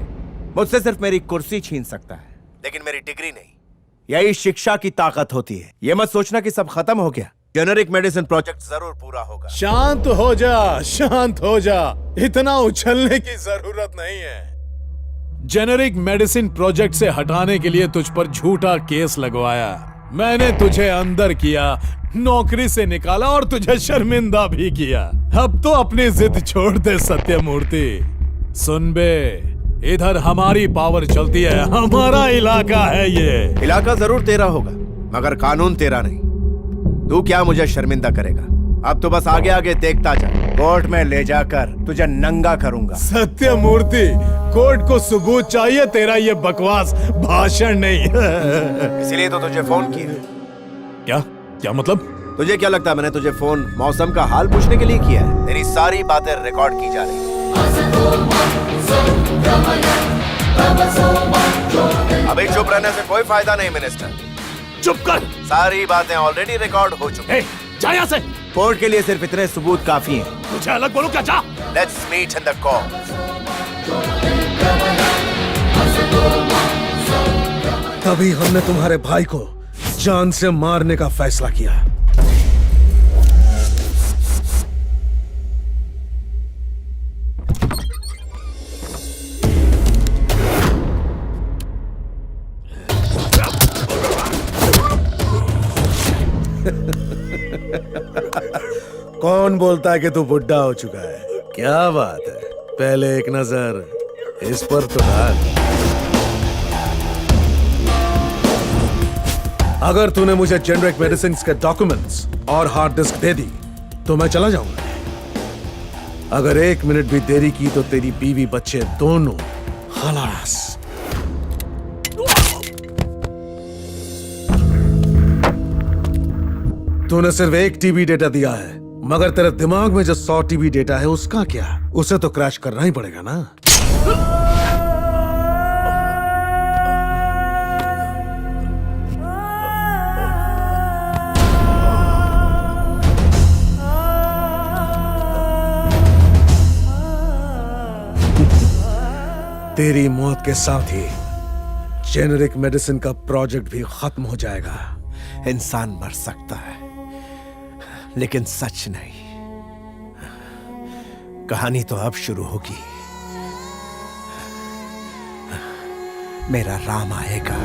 मुझसे सिर्फ मेरी कुर्सी छीन सकता है, लेकिन मेरी डिग्री नहीं। यही शिक्षा की ताकत होती है। ये मत सोचना कि सब खत्म हो गया। जेनेरिक मेडिसिन प्रोजेक्ट जरूर पूरा होगा। शांत हो जा, शांत हो जा। इतना उछलने की जरूरत नहीं है। जेनेरिक मेडिसिन प्रोजेक्ट से हटाने के लिए तुझ पर झूठा केस लगवाया। मैंने तुझे अंदर किया, नौकरी से निकाला और तुझे शर्मिंदा भी किया। अब तो अपनी जिद छोड़ दे सत्यमूर्ति। सुन बे, इधर हमारी पावर चलती है, हमारा इलाका है ये। इलाका जरूर तेरा होगा, मगर कानून तेरा नहीं। तू क्या मुझे शर्मिंदा करेगा? अब तो बस आगे आगे देखता जा। कोर्ट में ले जाकर तुझे नंगा करूंगा। सत्यमूर्ति, कोर्ट को सबूत चाहिए, तेरा ये बकवास भाषण नहीं। इसीलिए तो तुझे फोन किया। क्या क्या मतलब? तुझे क्या लगता है मैंने तुझे फोन मौसम का हाल पूछने के लिए किया है? तेरी सारी बातें रिकॉर्ड की जा रही हैं। अभी चुप रहने से कोई फायदा नहीं मिनिस्टर। चुप कर। सारी बातें ऑलरेडी रिकॉर्ड हो चुकी हैं। जा यहाँ से। कोर्ट के लिए सिर्फ इतने सबूत काफी हैं। मुझे अलग बोलो क्या? जा। Let's meet in the court. तभी हमने तुम्हारे भाई को जान से मारने का फैसला किया। कौन बोलता है कि तू बुढ़ा हो चुका है? क्या बात है, पहले एक नजर इस पर तो डाल। अगर तूने मुझे जेनेरिक मेडिसिन के डॉक्यूमेंट्स और हार्ड डिस्क दे दी तो मैं चला जाऊंगा। अगर 1 मिनट भी देरी की तो तेरी बीवी बच्चे दोनों खलास। तूने सिर्फ 1 टीबी डेटा दिया है, मगर तेरे दिमाग में जो 100 टीबी डेटा है उसका क्या? उसे तो क्रैश करना ही पड़ेगा ना। तेरी मौत के साथ ही जेनेरिक मेडिसिन का प्रोजेक्ट भी खत्म हो जाएगा। इंसान मर सकता है, लेकिन सच नहीं। कहानी तो अब शुरू होगी। मेरा राम आएगा।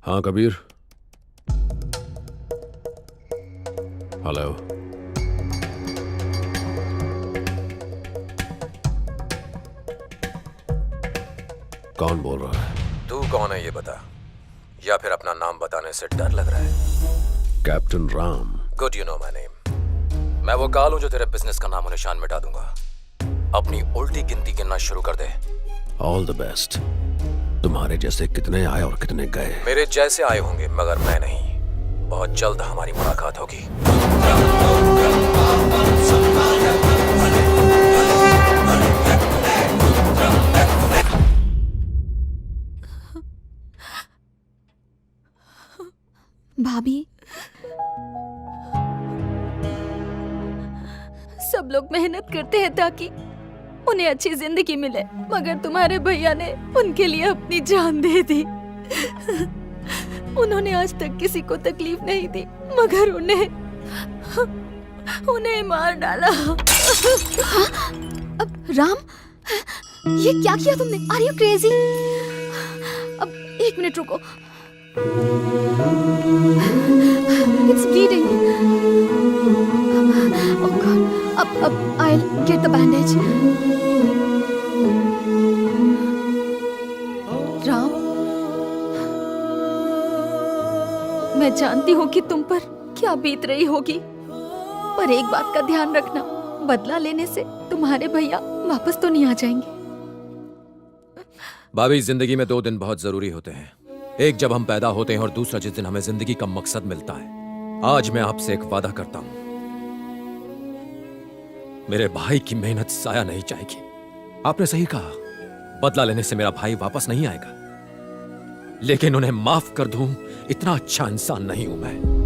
हाँ कबीर। हेलो। कौन बोल रहा है? तू कौन है ये बता, या फिर अपना नाम बताने से डर लग रहा है? Captain Ram. Good, you know my name. मैं वो काल हूं जो तेरे बिजनेस का नामो निशान मिटा दूंगा। अपनी उल्टी गिनती गिनना शुरू कर दे। All the best. तुम्हारे जैसे कितने आए और कितने गए? मेरे जैसे आए होंगे, मगर मैं नहीं। बहुत जल्द हमारी मुलाकात होगी। भाभी, सब लोग मेहनत करते हैं ताकि उन्हें अच्छी जिंदगी मिले, मगर तुम्हारे भैया ने उनके लिए अपनी जान दे दी। उन्होंने आज तक किसी को तकलीफ नहीं दी, मगर उन्हें मार डाला। राम, ये क्या किया तुमने? Are you crazy? अब 1 मिनट रुको। It's bleeding. ओह गॉड, अब I will get the bandage. Ram, मैं जानती हूँ कि तुम पर क्या बीत रही होगी, पर एक बात का ध्यान रखना, बदला लेने से तुम्हारे भैया वापस तो नहीं आ जाएंगे। भाभी, जिंदगी में 2 दिन बहुत जरूरी होते हैं। एक जब हम पैदा होते हैं और दूसरा जिस दिन हमें जिंदगी का मकसद मिलता है। आज मैं आपसे एक वादा करता हूं, मेरे भाई की मेहनत साया नहीं जाएगी। आपने सही कहा, बदला लेने से मेरा भाई वापस नहीं आएगा, लेकिन उन्हें माफ कर दूं, इतना अच्छा इंसान नहीं हूं मैं।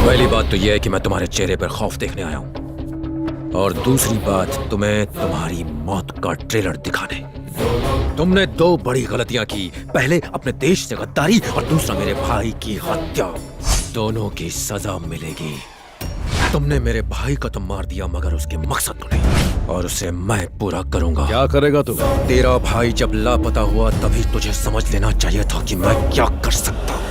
पहली बात तो यह है कि मैं तुम्हारे चेहरे पर खौफ देखने आया हूं, और दूसरी बात तुम्हें तुम्हारी मौत का ट्रेलर दिखाने। तुमने 2 बड़ी गलतियां की, पहले अपने देश से गद्दारी और दूसरा मेरे भाई की हत्या। दोनों की सजा मिलेगी। तुमने मेरे भाई को तो मार दिया, मगर उसके मकसद को नहीं, और उसे मैं पूरा करूंगा। क्या करेगा तू? तेरा भाई जब लापता हुआ तभी तुझे समझ लेना चाहिए था कि मैं क्या कर सकता हूं।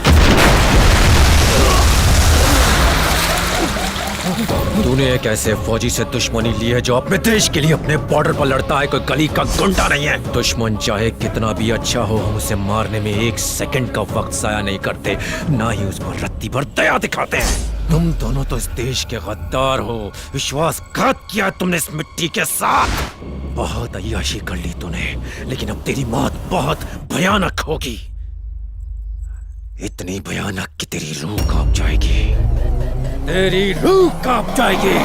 तूने एक ऐसे फौजी से दुश्मनी ली है जो अपने देश के लिए अपने बॉर्डर पर लड़ता है, कोई गली का गुंडा नहीं है। दुश्मन चाहे कितना भी अच्छा हो, हम उसे मारने में 1 सेकंड का वक्त जाया नहीं करते, ना ही उस पर रत्ती भर दया दिखाते हैं। तुम दोनों तो इस देश के गद्दार हो, विश्वासघात किया तुमने इस मिट्टी के साथ। बहुत अय्याशी कर ली तूने, लेकिन अब तेरी मौत बहुत भयानक होगी, इतनी भयानक कि तेरी रूह कांप जाएगी, तेरी रूह कांप जाएगी।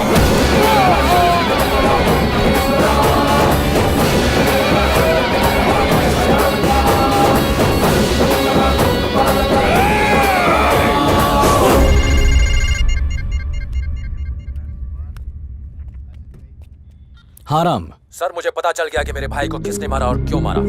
हाँ राम। सर, मुझे पता चल गया कि मेरे भाई को किसने मारा और क्यों मारा।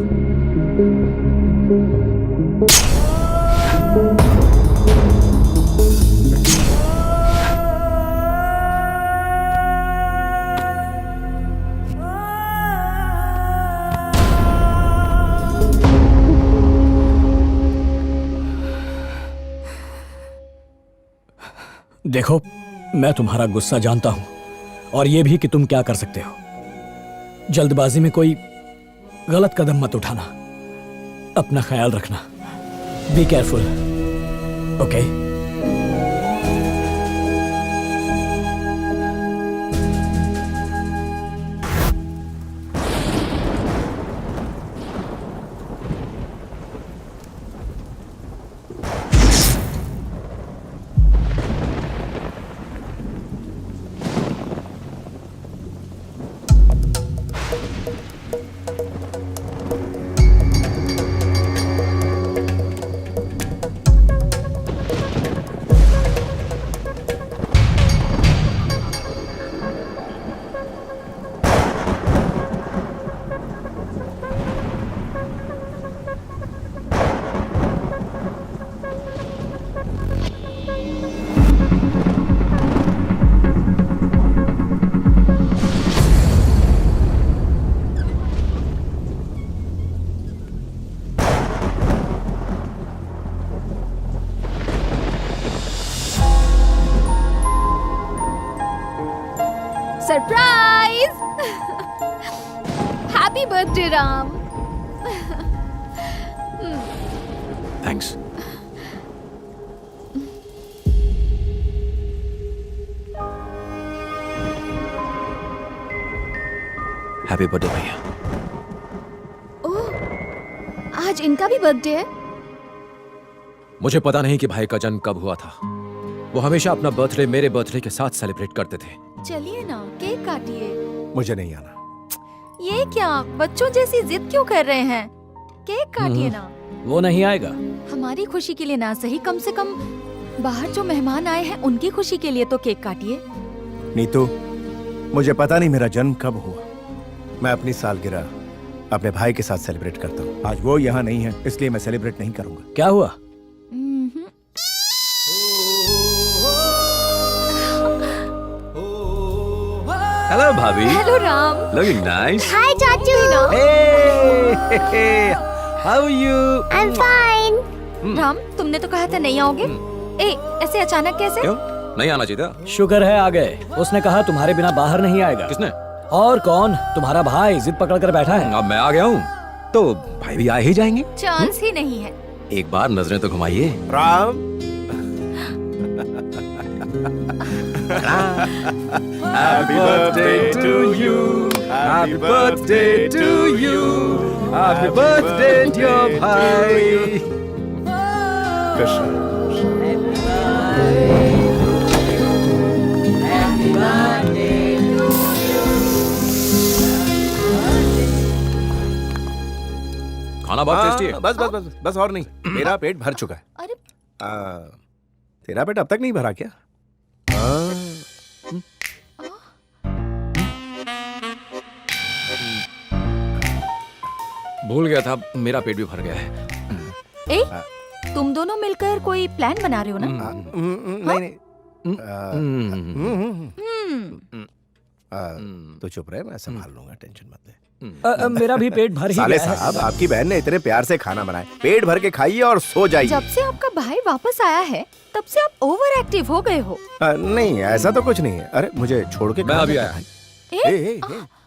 देखो, मैं तुम्हारा गुस्सा जानता हूं, और यह भी कि तुम क्या कर सकते हो। जल्दबाजी में कोई गलत कदम मत उठाना। अपना ख्याल रखना। Be careful, okay? Surprise! Happy birthday Ram. Thanks. Happy birthday भैया। ओह, आज इनका भी बर्थडे है? मुझे पता नहीं कि भाई का जन्म कब हुआ था। वो हमेशा अपना बर्थडे मेरे बर्थडे के साथ सेलिब्रेट करते थे। चलिए ना, केक काटिए। मुझे नहीं आना। ये क्या, बच्चों जैसी जिद क्यों कर रहे हैं? केक काटिए ना। वो नहीं आएगा। हमारी खुशी के लिए ना सही, कम से कम बाहर जो मेहमान आए हैं उनकी खुशी के लिए तो केक काटिए। नीतू, मुझे पता नहीं मेरा जन्म कब हुआ। मैं अपनी सालगिरह अपने भाई के साथ सेलिब्रेट करता हूँ। आज वो यहाँ नहीं है, इसलिए मैं सेलिब्रेट नहीं करूंगा। क्या हुआ? हेलो भाभी। Hello Ram. Looking nice. Hi चाचू। How are you? I am fine. Ram, तुमने तो कहा था नहीं आओगे। ए, ऐसे अचानक कैसे? क्यों नहीं आना चाहिए था? शुक्र है आ गए। उसने कहा तुम्हारे बिना बाहर नहीं आएगा। किसने? और कौन, तुम्हारा भाई जिद पकड़ कर बैठा है। अब मैं आ गया हूँ तो भाई भी आ ही जाएंगे। चांस ही नहीं है। एक बार नजरें तो घुमाइए। Ram. Happy birthday to you. Happy birthday to you. Happy birthday dear भाई। खाना बहुत टेस्टी है। बस बस बस बस और नहीं, मेरा पेट भर चुका है। अरे तेरा पेट अब तक नहीं भरा क्या? भूल गया था, मेरा पेट भी भर गया है। ए, तुम दोनों मिलकर कोई प्लान बना रहे हो ना? नहीं नहीं। तो चुप रहे, मैं संभाल लूंगा, टेंशन मत ले। मेरा भी पेट भर ही साले गया है। साहब, आपकी बहन ने इतने प्यार से खाना बनाया, पेट भर के खाइए और सो जाइए। जब से आपका भाई वापस आया है तब से आप ओवर एक्टिव हो गए हो। नहीं, ऐसा तो कुछ नहीं है। अरे मुझे छोड़ के मैं अभी आया।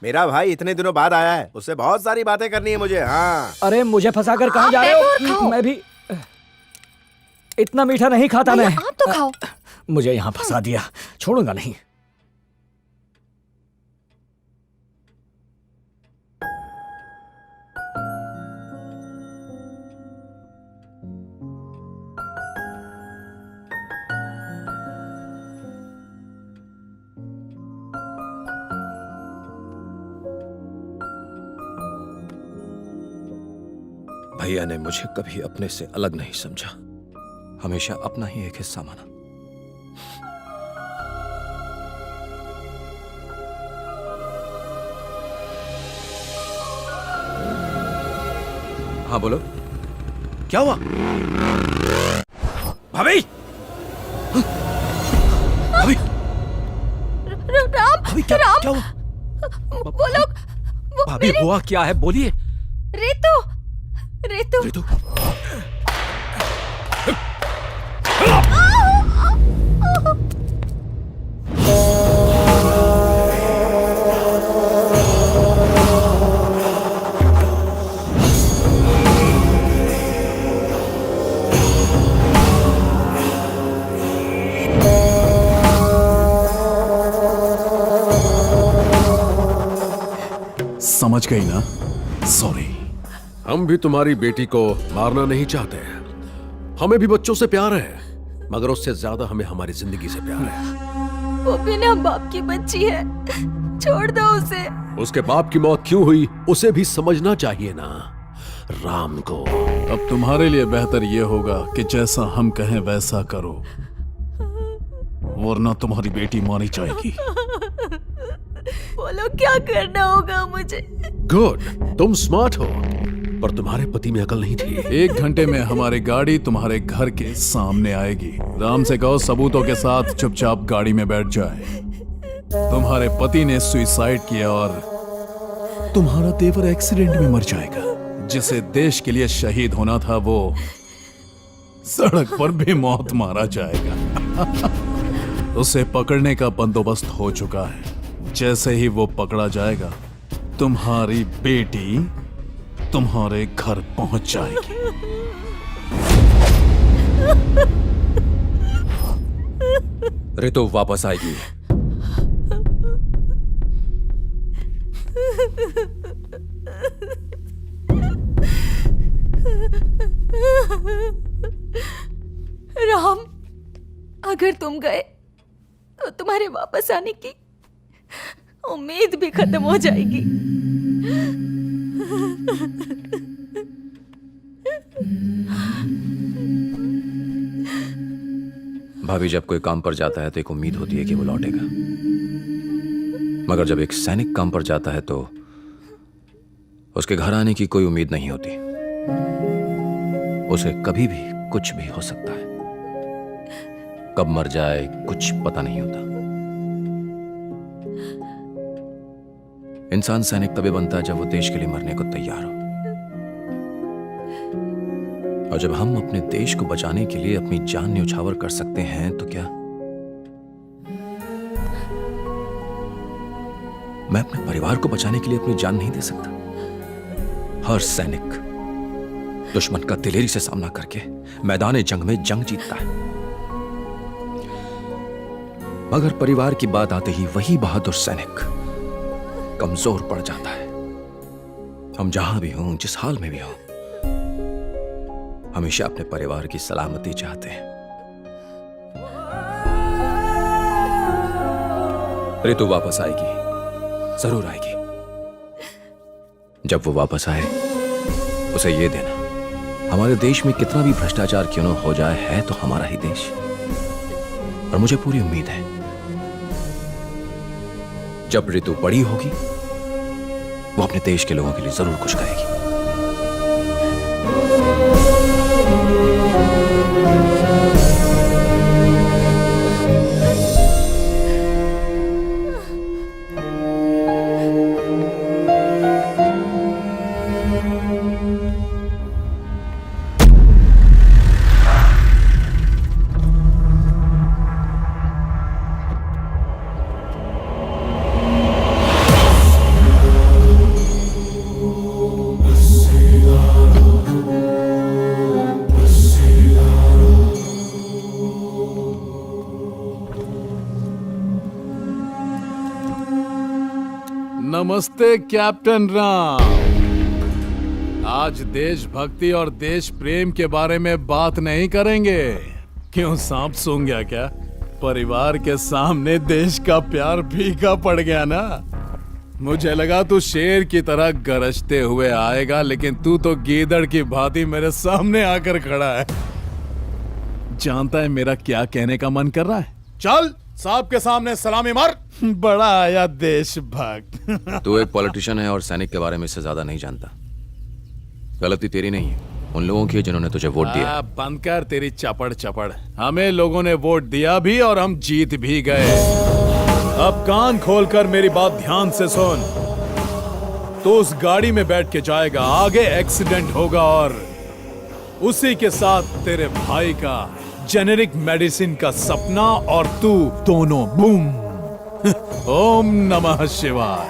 मेरा भाई इतने दिनों बाद आया है, उससे बहुत सारी बातें करनी है मुझे। हाँ। अरे मुझे फंसाकर कहाँ जा रहे हो? मैं भी इतना मीठा नहीं खाता मैं। आप तो खाओ। मुझे यहाँ फंसा दिया, छोड़ूंगा नहीं। भैया ने मुझे कभी अपने से अलग नहीं समझा, हमेशा अपना ही एक हिस्सा माना। हाँ बोलो, क्या हुआ? भाभी! भाभी! राम! भाभी, क्या हुआ? वो लोग, भाभी हुआ क्या है, बोलिए। रेतु! रेतु! रेतु! समझ गई ना? सॉरी। हम भी तुम्हारी बेटी को मारना नहीं चाहते। हमें भी बच्चों से प्यार है, मगर उससे ज्यादा हमें हमारी जिंदगी से प्यार है। वो बिना बाप की बच्ची है, छोड़ दो उसे। उसके बाप की मौत क्यों हुई उसे भी समझना चाहिए ना राम को। अब तुम्हारे लिए बेहतर यह होगा कि जैसा हम कहें वैसा करो, वरना तुम्हारी बेटी मारी जाएगी। बोलो क्या करना होगा मुझे? गुड, तुम स्मार्ट हो, पर तुम्हारे पति में अकल नहीं थी। 1 घंटे में हमारी गाड़ी तुम्हारे घर के सामने आएगी। राम से कहो सबूतों के साथ चुपचाप गाड़ी में बैठ जाए। तुम्हारे पति ने सुसाइड किया और तुम्हारा देवर एक्सीडेंट में मर जाएगा। जिसे देश के लिए शहीद होना था वो सड़क पर भी मौत मारा जाएगा। उसे पकड़ने का बंदोबस्त हो चुका है। जैसे ही वो पकड़ा जाएगा, तुम्हारी बेटी तुम्हारे घर पहुंच जाएगी। ऋतु वापस आएगी। राम, अगर तुम गए तो तुम्हारे वापस आने की उम्मीद भी खत्म हो जाएगी। भाभी, जब कोई काम पर जाता है तो एक उम्मीद होती है कि वो लौटेगा, मगर जब एक सैनिक काम पर जाता है तो उसके घर आने की कोई उम्मीद नहीं होती। उसे कभी भी कुछ भी हो सकता है, कब मर जाए कुछ पता नहीं होता। इंसान सैनिक तभी बनता है जब वो देश के लिए मरने को तैयार हो। और जब हम अपने देश को बचाने के लिए अपनी जान न्यौछावर कर सकते हैं तो क्या मैं अपने परिवार को बचाने के लिए अपनी जान नहीं दे सकता? हर सैनिक दुश्मन का दिलेरी से सामना करके मैदान जंग में जंग जीतता है, मगर परिवार की बात आते ही वही बहादुर सैनिक कमजोर पड़ जाता है। हम जहां भी हों, जिस हाल में भी हों, हमेशा अपने परिवार की सलामती चाहते हैं। ऋतु वापस आएगी, जरूर आएगी। जब वो वापस आए उसे ये देना, हमारे देश में कितना भी भ्रष्टाचार क्यों न हो जाए, है तो हमारा ही देश। और मुझे पूरी उम्मीद है जब ऋतु बड़ी होगी वो अपने देश के लोगों के लिए जरूर कुछ करेगी। नमस्ते कैप्टन राम। आज देशभक्ति और देश प्रेम के बारे में बात नहीं करेंगे। क्यों, सांप सूंघ गया क्या? परिवार के सामने देश का प्यार फीका पड़ गया ना। मुझे लगा तू शेर की तरह गरजते हुए आएगा, लेकिन तू तो गीदड़ की भांति मेरे सामने आकर खड़ा है। जानता है मेरा क्या कहने का मन कर रहा है? चल साहब के सामने सलामी मार। बड़ा आया देशभक्त। तू एक पॉलिटिशियन है और सैनिक के बारे में इससे ज्यादा नहीं जानता। गलती तेरी नहीं है, उन लोगों की जिन्होंने तुझे वोट दिया। बंद कर तेरी चपड़ चपड़। हमें लोगों ने वोट दिया भी और हम जीत भी गए। अब कान खोलकर मेरी बात ध्यान से सुन। तो उस गाड़ी में बैठ के जाएगा, आगे एक्सीडेंट होगा और उसी के साथ तेरे भाई का जेनेरिक मेडिसिन का सपना और तू दोनों बूम। ओम नमः शिवाय।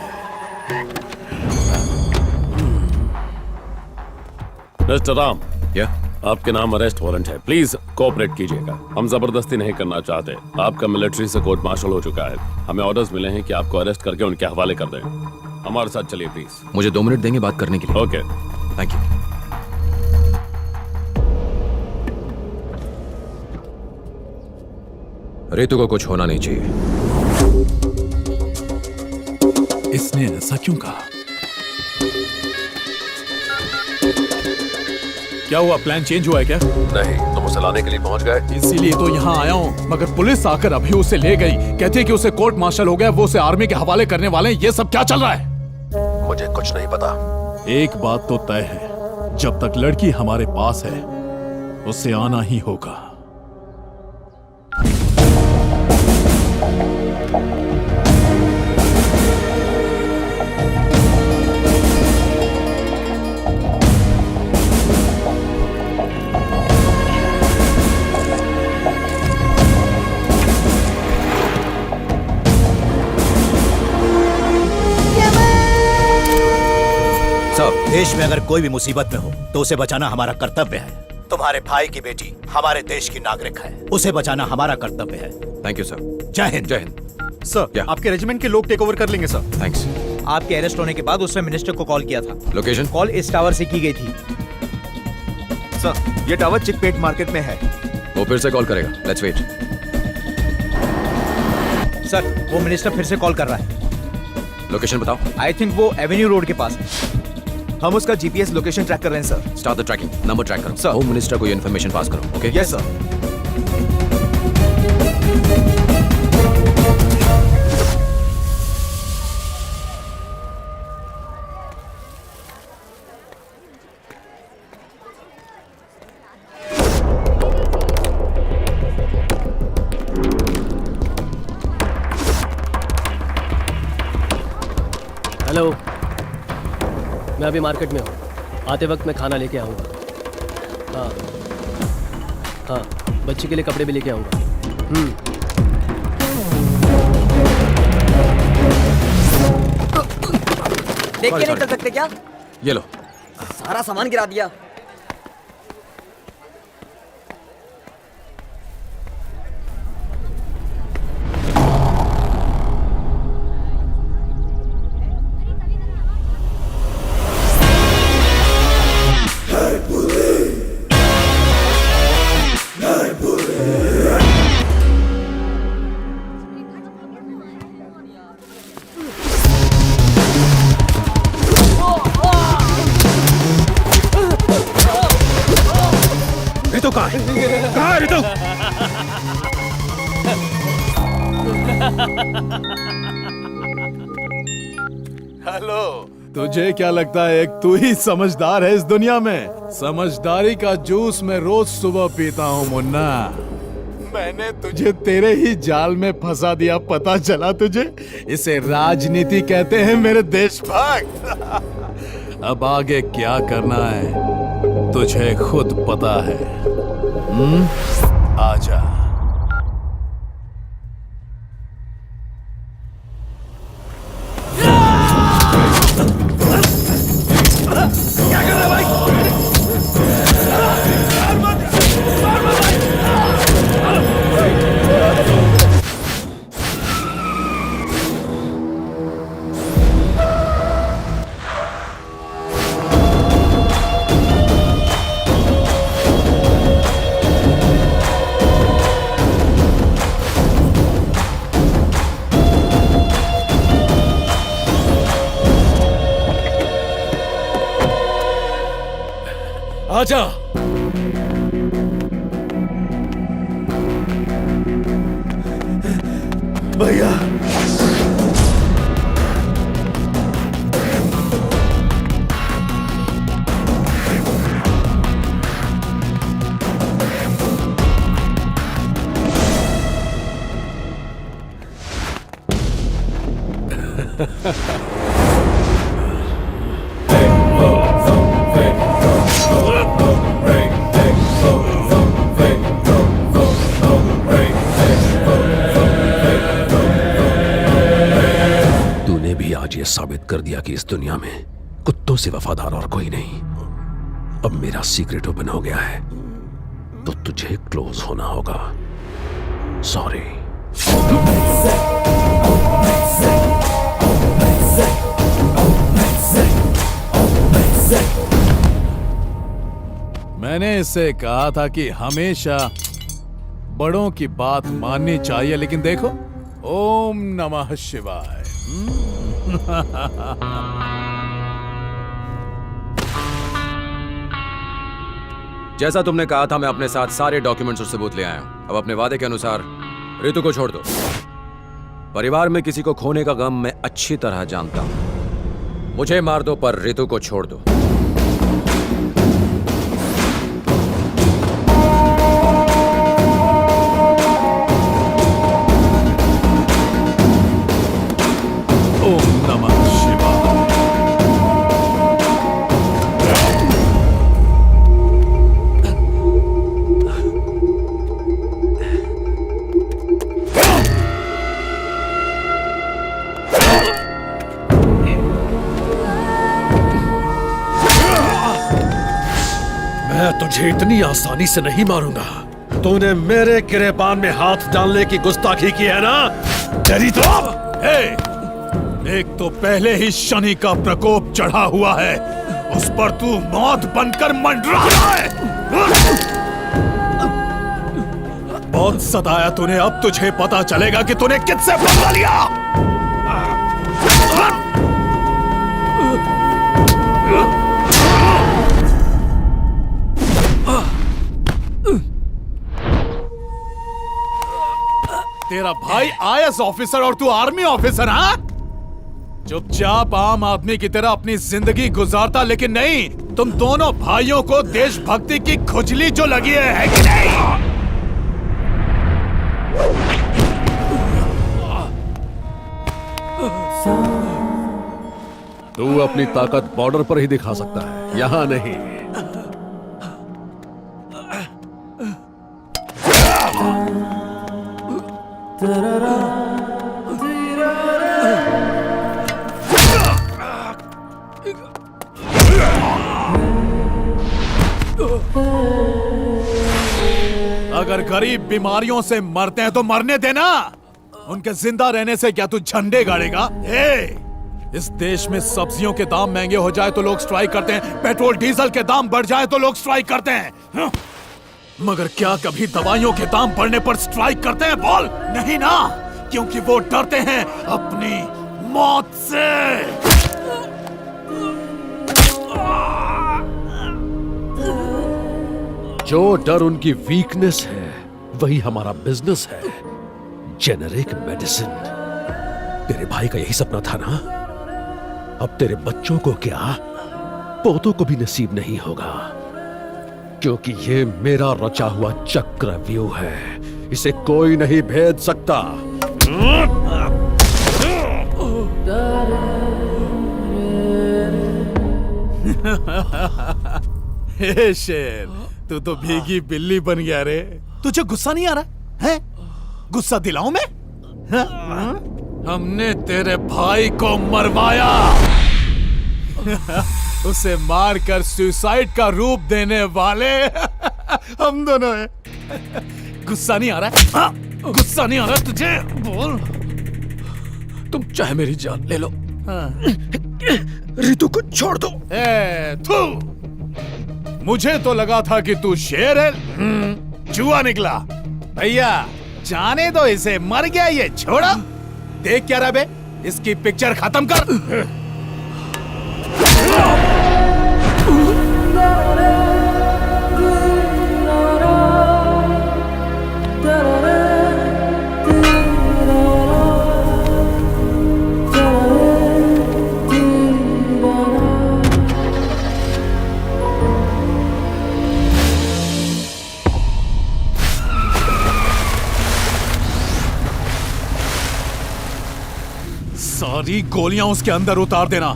मिस्टर राम, आपके नाम अरेस्ट वारंट है, प्लीज कोऑपरेट कीजिएगा। हम जबरदस्ती नहीं करना चाहते। आपका मिलिट्री से कोर्ट मार्शल हो चुका है। हमें ऑर्डर्स मिले हैं कि आपको अरेस्ट करके उनके हवाले कर दें। हमारे साथ चलिए प्लीज। मुझे 2 मिनट देंगे बात करने के लिए? Okay, thank you. ऋतु को कुछ होना नहीं चाहिए। इसने ऐसा क्यों कहा? क्या हुआ, प्लान चेंज हुआ है क्या? नहीं, तुम उसे लाने के लिए पहुंच गए? इसीलिए तो यहाँ आया हूँ, मगर पुलिस आकर अभी उसे ले गई। कहती है कि उसे कोर्ट मार्शल हो गया, वो उसे आर्मी के हवाले करने वाले हैं। ये सब क्या चल रहा है? मुझे कुछ नहीं पता। एक बात तो तय है, जब तक लड़की हमारे पास है उसे आना ही होगा। देश में अगर कोई भी मुसीबत में हो तो उसे बचाना हमारा कर्तव्य है। तुम्हारे भाई की बेटी हमारे देश की नागरिक है, उसे बचाना हमारा कर्तव्य है। Thank you sir. जय हिंद। जय हिंद सर। आपके रेजिमेंट के लोग टेक ओवर कर लेंगे सर। थैंक्स। आपके अरेस्ट होने के बाद उसने मिनिस्टर को कॉल किया था। लोकेशन? कॉल इस टावर से की गई थी। सर, ये टावर चिकपेट मार्केट में है। वो फिर से कॉल करेगा, लेट्स वेट। सर, वो मिनिस्टर फिर से कॉल कर रहा है। लोकेशन बताओ। आई थिंक वो एवेन्यू रोड के पास है। हम उसका जीपीएस लोकेशन ट्रैक कर रहे हैं sir. Start the tracking, number track करो। होम मिनिस्टर को ये इन्फॉर्मेशन पास करो। ओके? Yes sir. हेलो, मैं अभी मार्केट में हूँ। आते वक्त मैं खाना लेके आऊँगा। हाँ हाँ, बच्ची के लिए कपड़े भी लेके आऊँगा। देख के नहीं चल सकते क्या? ये लो। सारा सामान गिरा दिया। रितु कहाँ है रितु? हेलो, तुझे क्या लगता है एक तू ही समझदार है इस दुनिया में? समझदारी का जूस मैं रोज सुबह पीता हूँ मुन्ना। मैंने तुझे तेरे ही जाल में फंसा दिया, पता चला तुझे? इसे राजनीति कहते हैं मेरे देशभक्त। अब आगे क्या करना है तुझे खुद पता है। आजा। क्या कर रहा है भाई? आजा। भैया तूने भी आज ये साबित कर दिया कि इस दुनिया में कुत्तों से वफादार और कोई नहीं। अब मेरा सीक्रेट ओपन हो गया है तो तुझे क्लोज होना होगा। सॉरी। मैंने इससे कहा था कि हमेशा बड़ों की बात माननी चाहिए, लेकिन देखो, ओम नमः शिवाय। जैसा तुमने कहा था, मैं अपने साथ सारे डॉक्यूमेंट्स और सबूत ले आया हूं। अब अपने वादे के अनुसार रितु को छोड़ दो। परिवार में किसी को खोने का गम मैं अच्छी तरह जानता हूं। मुझे मार दो पर रितु को छोड़ दो। मैं तुझे इतनी आसानी से नहीं मारूंगा। तूने मेरे गिरेबान में हाथ डालने की गुस्ताखी की है ना? तेरी तो एक तो पहले ही शनि का प्रकोप चढ़ा हुआ है, उस पर तू मौत बनकर मंडरा रहा है। बहुत सताया तूने, अब तुझे पता चलेगा कि तूने किससे बदला लिया। तेरा भाई आईएएस ऑफिसर और तू आर्मी ऑफिसर, हाँ? चुपचाप आम आदमी की तरह अपनी जिंदगी गुजारता, लेकिन नहीं, तुम दोनों भाइयों को देशभक्ति की खुजली जो लगी है कि नहीं? तू अपनी ताकत बॉर्डर पर ही दिखा सकता है, यहां नहीं। अगर गरीब बीमारियों से मरते हैं तो मरने देना, उनके जिंदा रहने से क्या तू झंडे गाड़ेगा? इस देश में सब्जियों के दाम महंगे हो जाए तो लोग स्ट्राइक करते हैं, पेट्रोल डीजल के दाम बढ़ जाए तो लोग स्ट्राइक करते हैं, मगर क्या कभी दवाइयों के दाम बढ़ने पर स्ट्राइक करते हैं? बोल। नहीं ना, क्योंकि वो डरते हैं अपनी मौत से। जो डर उनकी वीकनेस है वही हमारा बिजनेस है, जेनेरिक मेडिसिन। तेरे भाई का यही सपना था ना? अब तेरे बच्चों को क्या, पोतों को भी नसीब नहीं होगा, क्योंकि ये मेरा रचा हुआ चक्रव्यूह है, इसे कोई नहीं भेद सकता। हे शेर, तू तो भीगी बिल्ली बन गया रे। तुझे गुस्सा नहीं आ रहा है? गुस्सा दिलाऊं मैं? हमने तेरे भाई को मरवाया, उसे मारकर सुसाइड का रूप देने वाले हम दोनों हैं। गुस्सा नहीं आ रहा है? गुस्सा नहीं आ रहा तुझे? बोल। तुम चाहे मेरी जान ले लो, रितु को छोड़ दो। थू, मुझे तो लगा था कि तू शेर है, चूहा निकला। भैया जाने दो इसे, मर गया ये, छोड़ो। देख क्या रहा बे, इसकी पिक्चर खत्म कर। सारी गोलियां उसके अंदर उतार देना।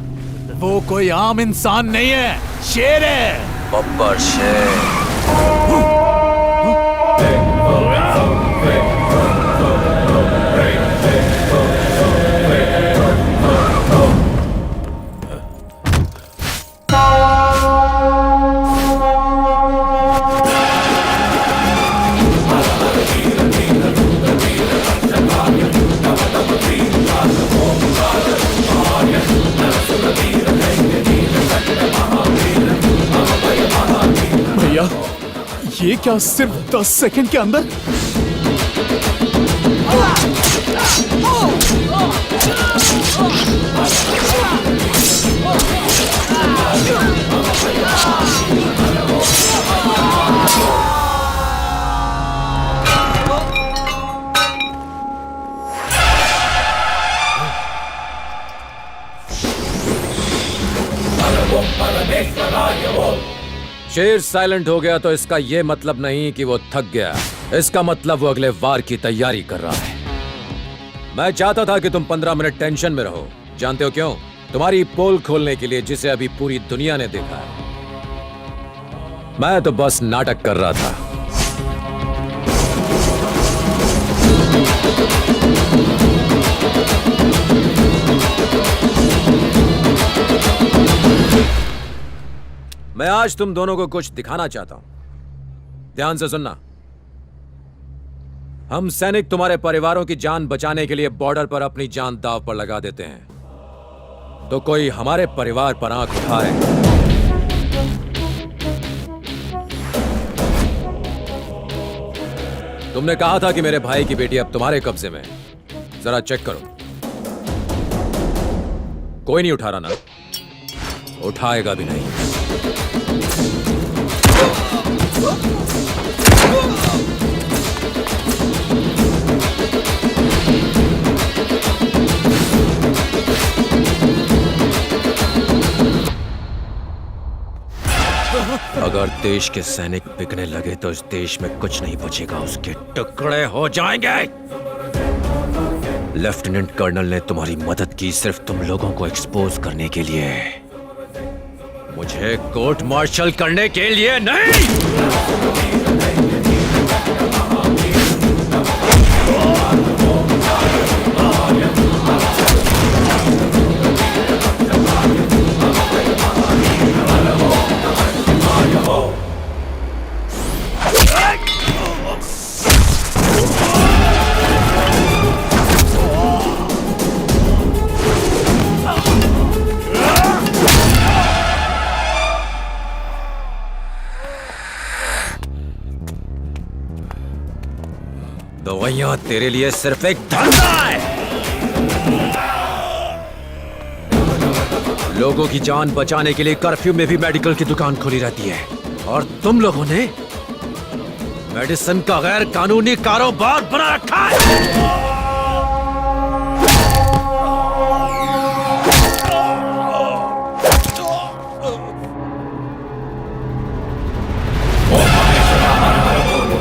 वो कोई आम इंसान नहीं है, शेर है। बब्बर शेर। ये क्या सिर्फ 10 सेकंड के अंदर? शेर साइलेंट हो गया तो इसका यह मतलब नहीं कि वो थक गया, इसका मतलब वो अगले वार की तैयारी कर रहा है। मैं चाहता था कि तुम 15 मिनट टेंशन में रहो। जानते हो क्यों? तुम्हारी पोल खोलने के लिए, जिसे अभी पूरी दुनिया ने देखा है। मैं तो बस नाटक कर रहा था। मैं आज तुम दोनों को कुछ दिखाना चाहता हूं। ध्यान से सुनना। हम सैनिक तुम्हारे परिवारों की जान बचाने के लिए बॉर्डर पर अपनी जान दांव पर लगा देते हैं, तो कोई हमारे परिवार पर आंख उठाए तुमने कहा था कि मेरे भाई की बेटी अब तुम्हारे कब्जे में है। जरा चेक करो। कोई नहीं उठा रहा ना? उठाएगा भी नहीं। अगर देश के सैनिक बिकने लगे तो इस देश में कुछ नहीं बचेगा, उसके टुकड़े हो जाएंगे। लेफ्टिनेंट कर्नल ने तुम्हारी मदद की सिर्फ तुम लोगों को एक्सपोज करने के लिए, मुझे कोर्ट मार्शल करने के लिए नहीं। दवाइयां तेरे लिए सिर्फ एक धंधा है। लोगों की जान बचाने के लिए कर्फ्यू में भी मेडिकल की दुकान खुली रहती है, और तुम लोगों ने मेडिसिन का गैर कानूनी कारोबार बना रखा है।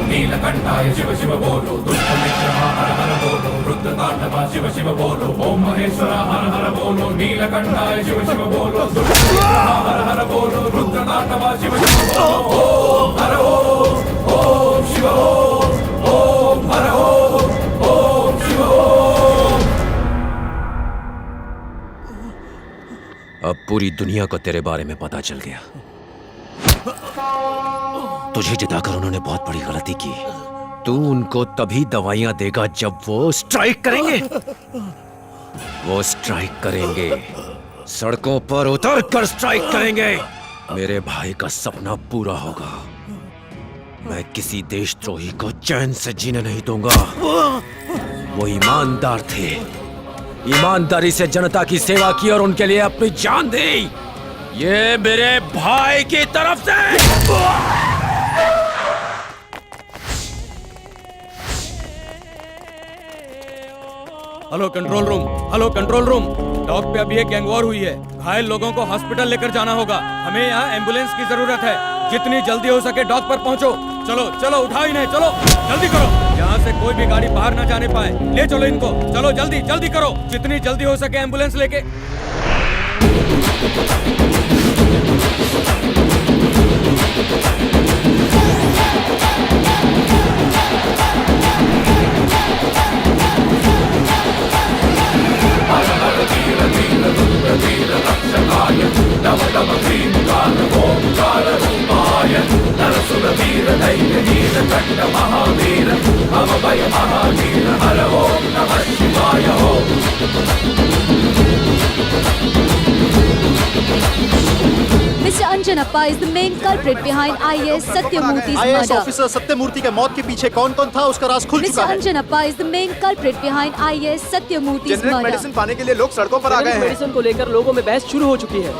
नीलकंठाय शिव शिव बोलो, दुष्ट मित्र हर हर बोलो, रुद्रतांडवा शिव शिव बोलो, ओम महेश्वर हर हर बोलो, नीलकंठाय शिव शिव बोलो, दुष्ट मित्र हर हर बोलो, रुद्रतांडवा शिव शिव बोलो, ओम हर ओम शिव ओम हर ओम शिव ओम। अब पूरी दुनिया को तेरे बारे में पता चल गया। तुझे जिताकर उन्होंने बहुत बड़ी गलती की। तू उनको तभी दवाइयां देगा जब वो स्ट्राइक करेंगे। वो स्ट्राइक करेंगे, सड़कों पर उतर कर स्ट्राइक करेंगे। मेरे भाई का सपना पूरा होगा। मैं किसी देशद्रोही को चैन से जीने नहीं दूंगा। वो ईमानदार थे, ईमानदारी से जनता की सेवा की और उनके लिए अपनी जान दी। ये मेरे भाई की तरफ से। Hello control room, hello control room. Dock पे अभी एक गैंग वॉर हुई है। घायल लोगों को हॉस्पिटल लेकर जाना होगा। हमें यहाँ एम्बुलेंस की जरूरत है। जितनी जल्दी हो सके डॉक पर पहुँचो। चलो चलो, उठाओ इन्हें, चलो जल्दी करो। यहाँ से कोई भी गाड़ी बाहर ना जाने पाए। ले चलो इनको, चलो जल्दी जल्दी करो। जितनी जल्दी हो सके एम्बुलेंस लेके। Mr. Anjanappa is the main culprit behind IAS Satyamurthy's IAS murder. Officer Satyamurthy के मौत के पीछे कौन कौन था उसका राज खुल चुका Mr. है। Anjanappa is the main culprit behind IAS Satyamurthy's generic murder. Medicine पाने के लिए लोग सड़कों पर आ गए हैं। मेडिसिन को लेकर लोगों में बहस शुरू हो चुकी है।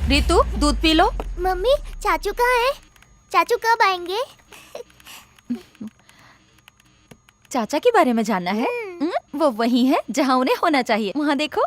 रितु, दूध पी लो। मम्मी, चाचू कहाँ है? चाचू कब आएंगे? चाचा के बारे में जानना है? वो वही है जहाँ उन्हें होना चाहिए। वहाँ देखो।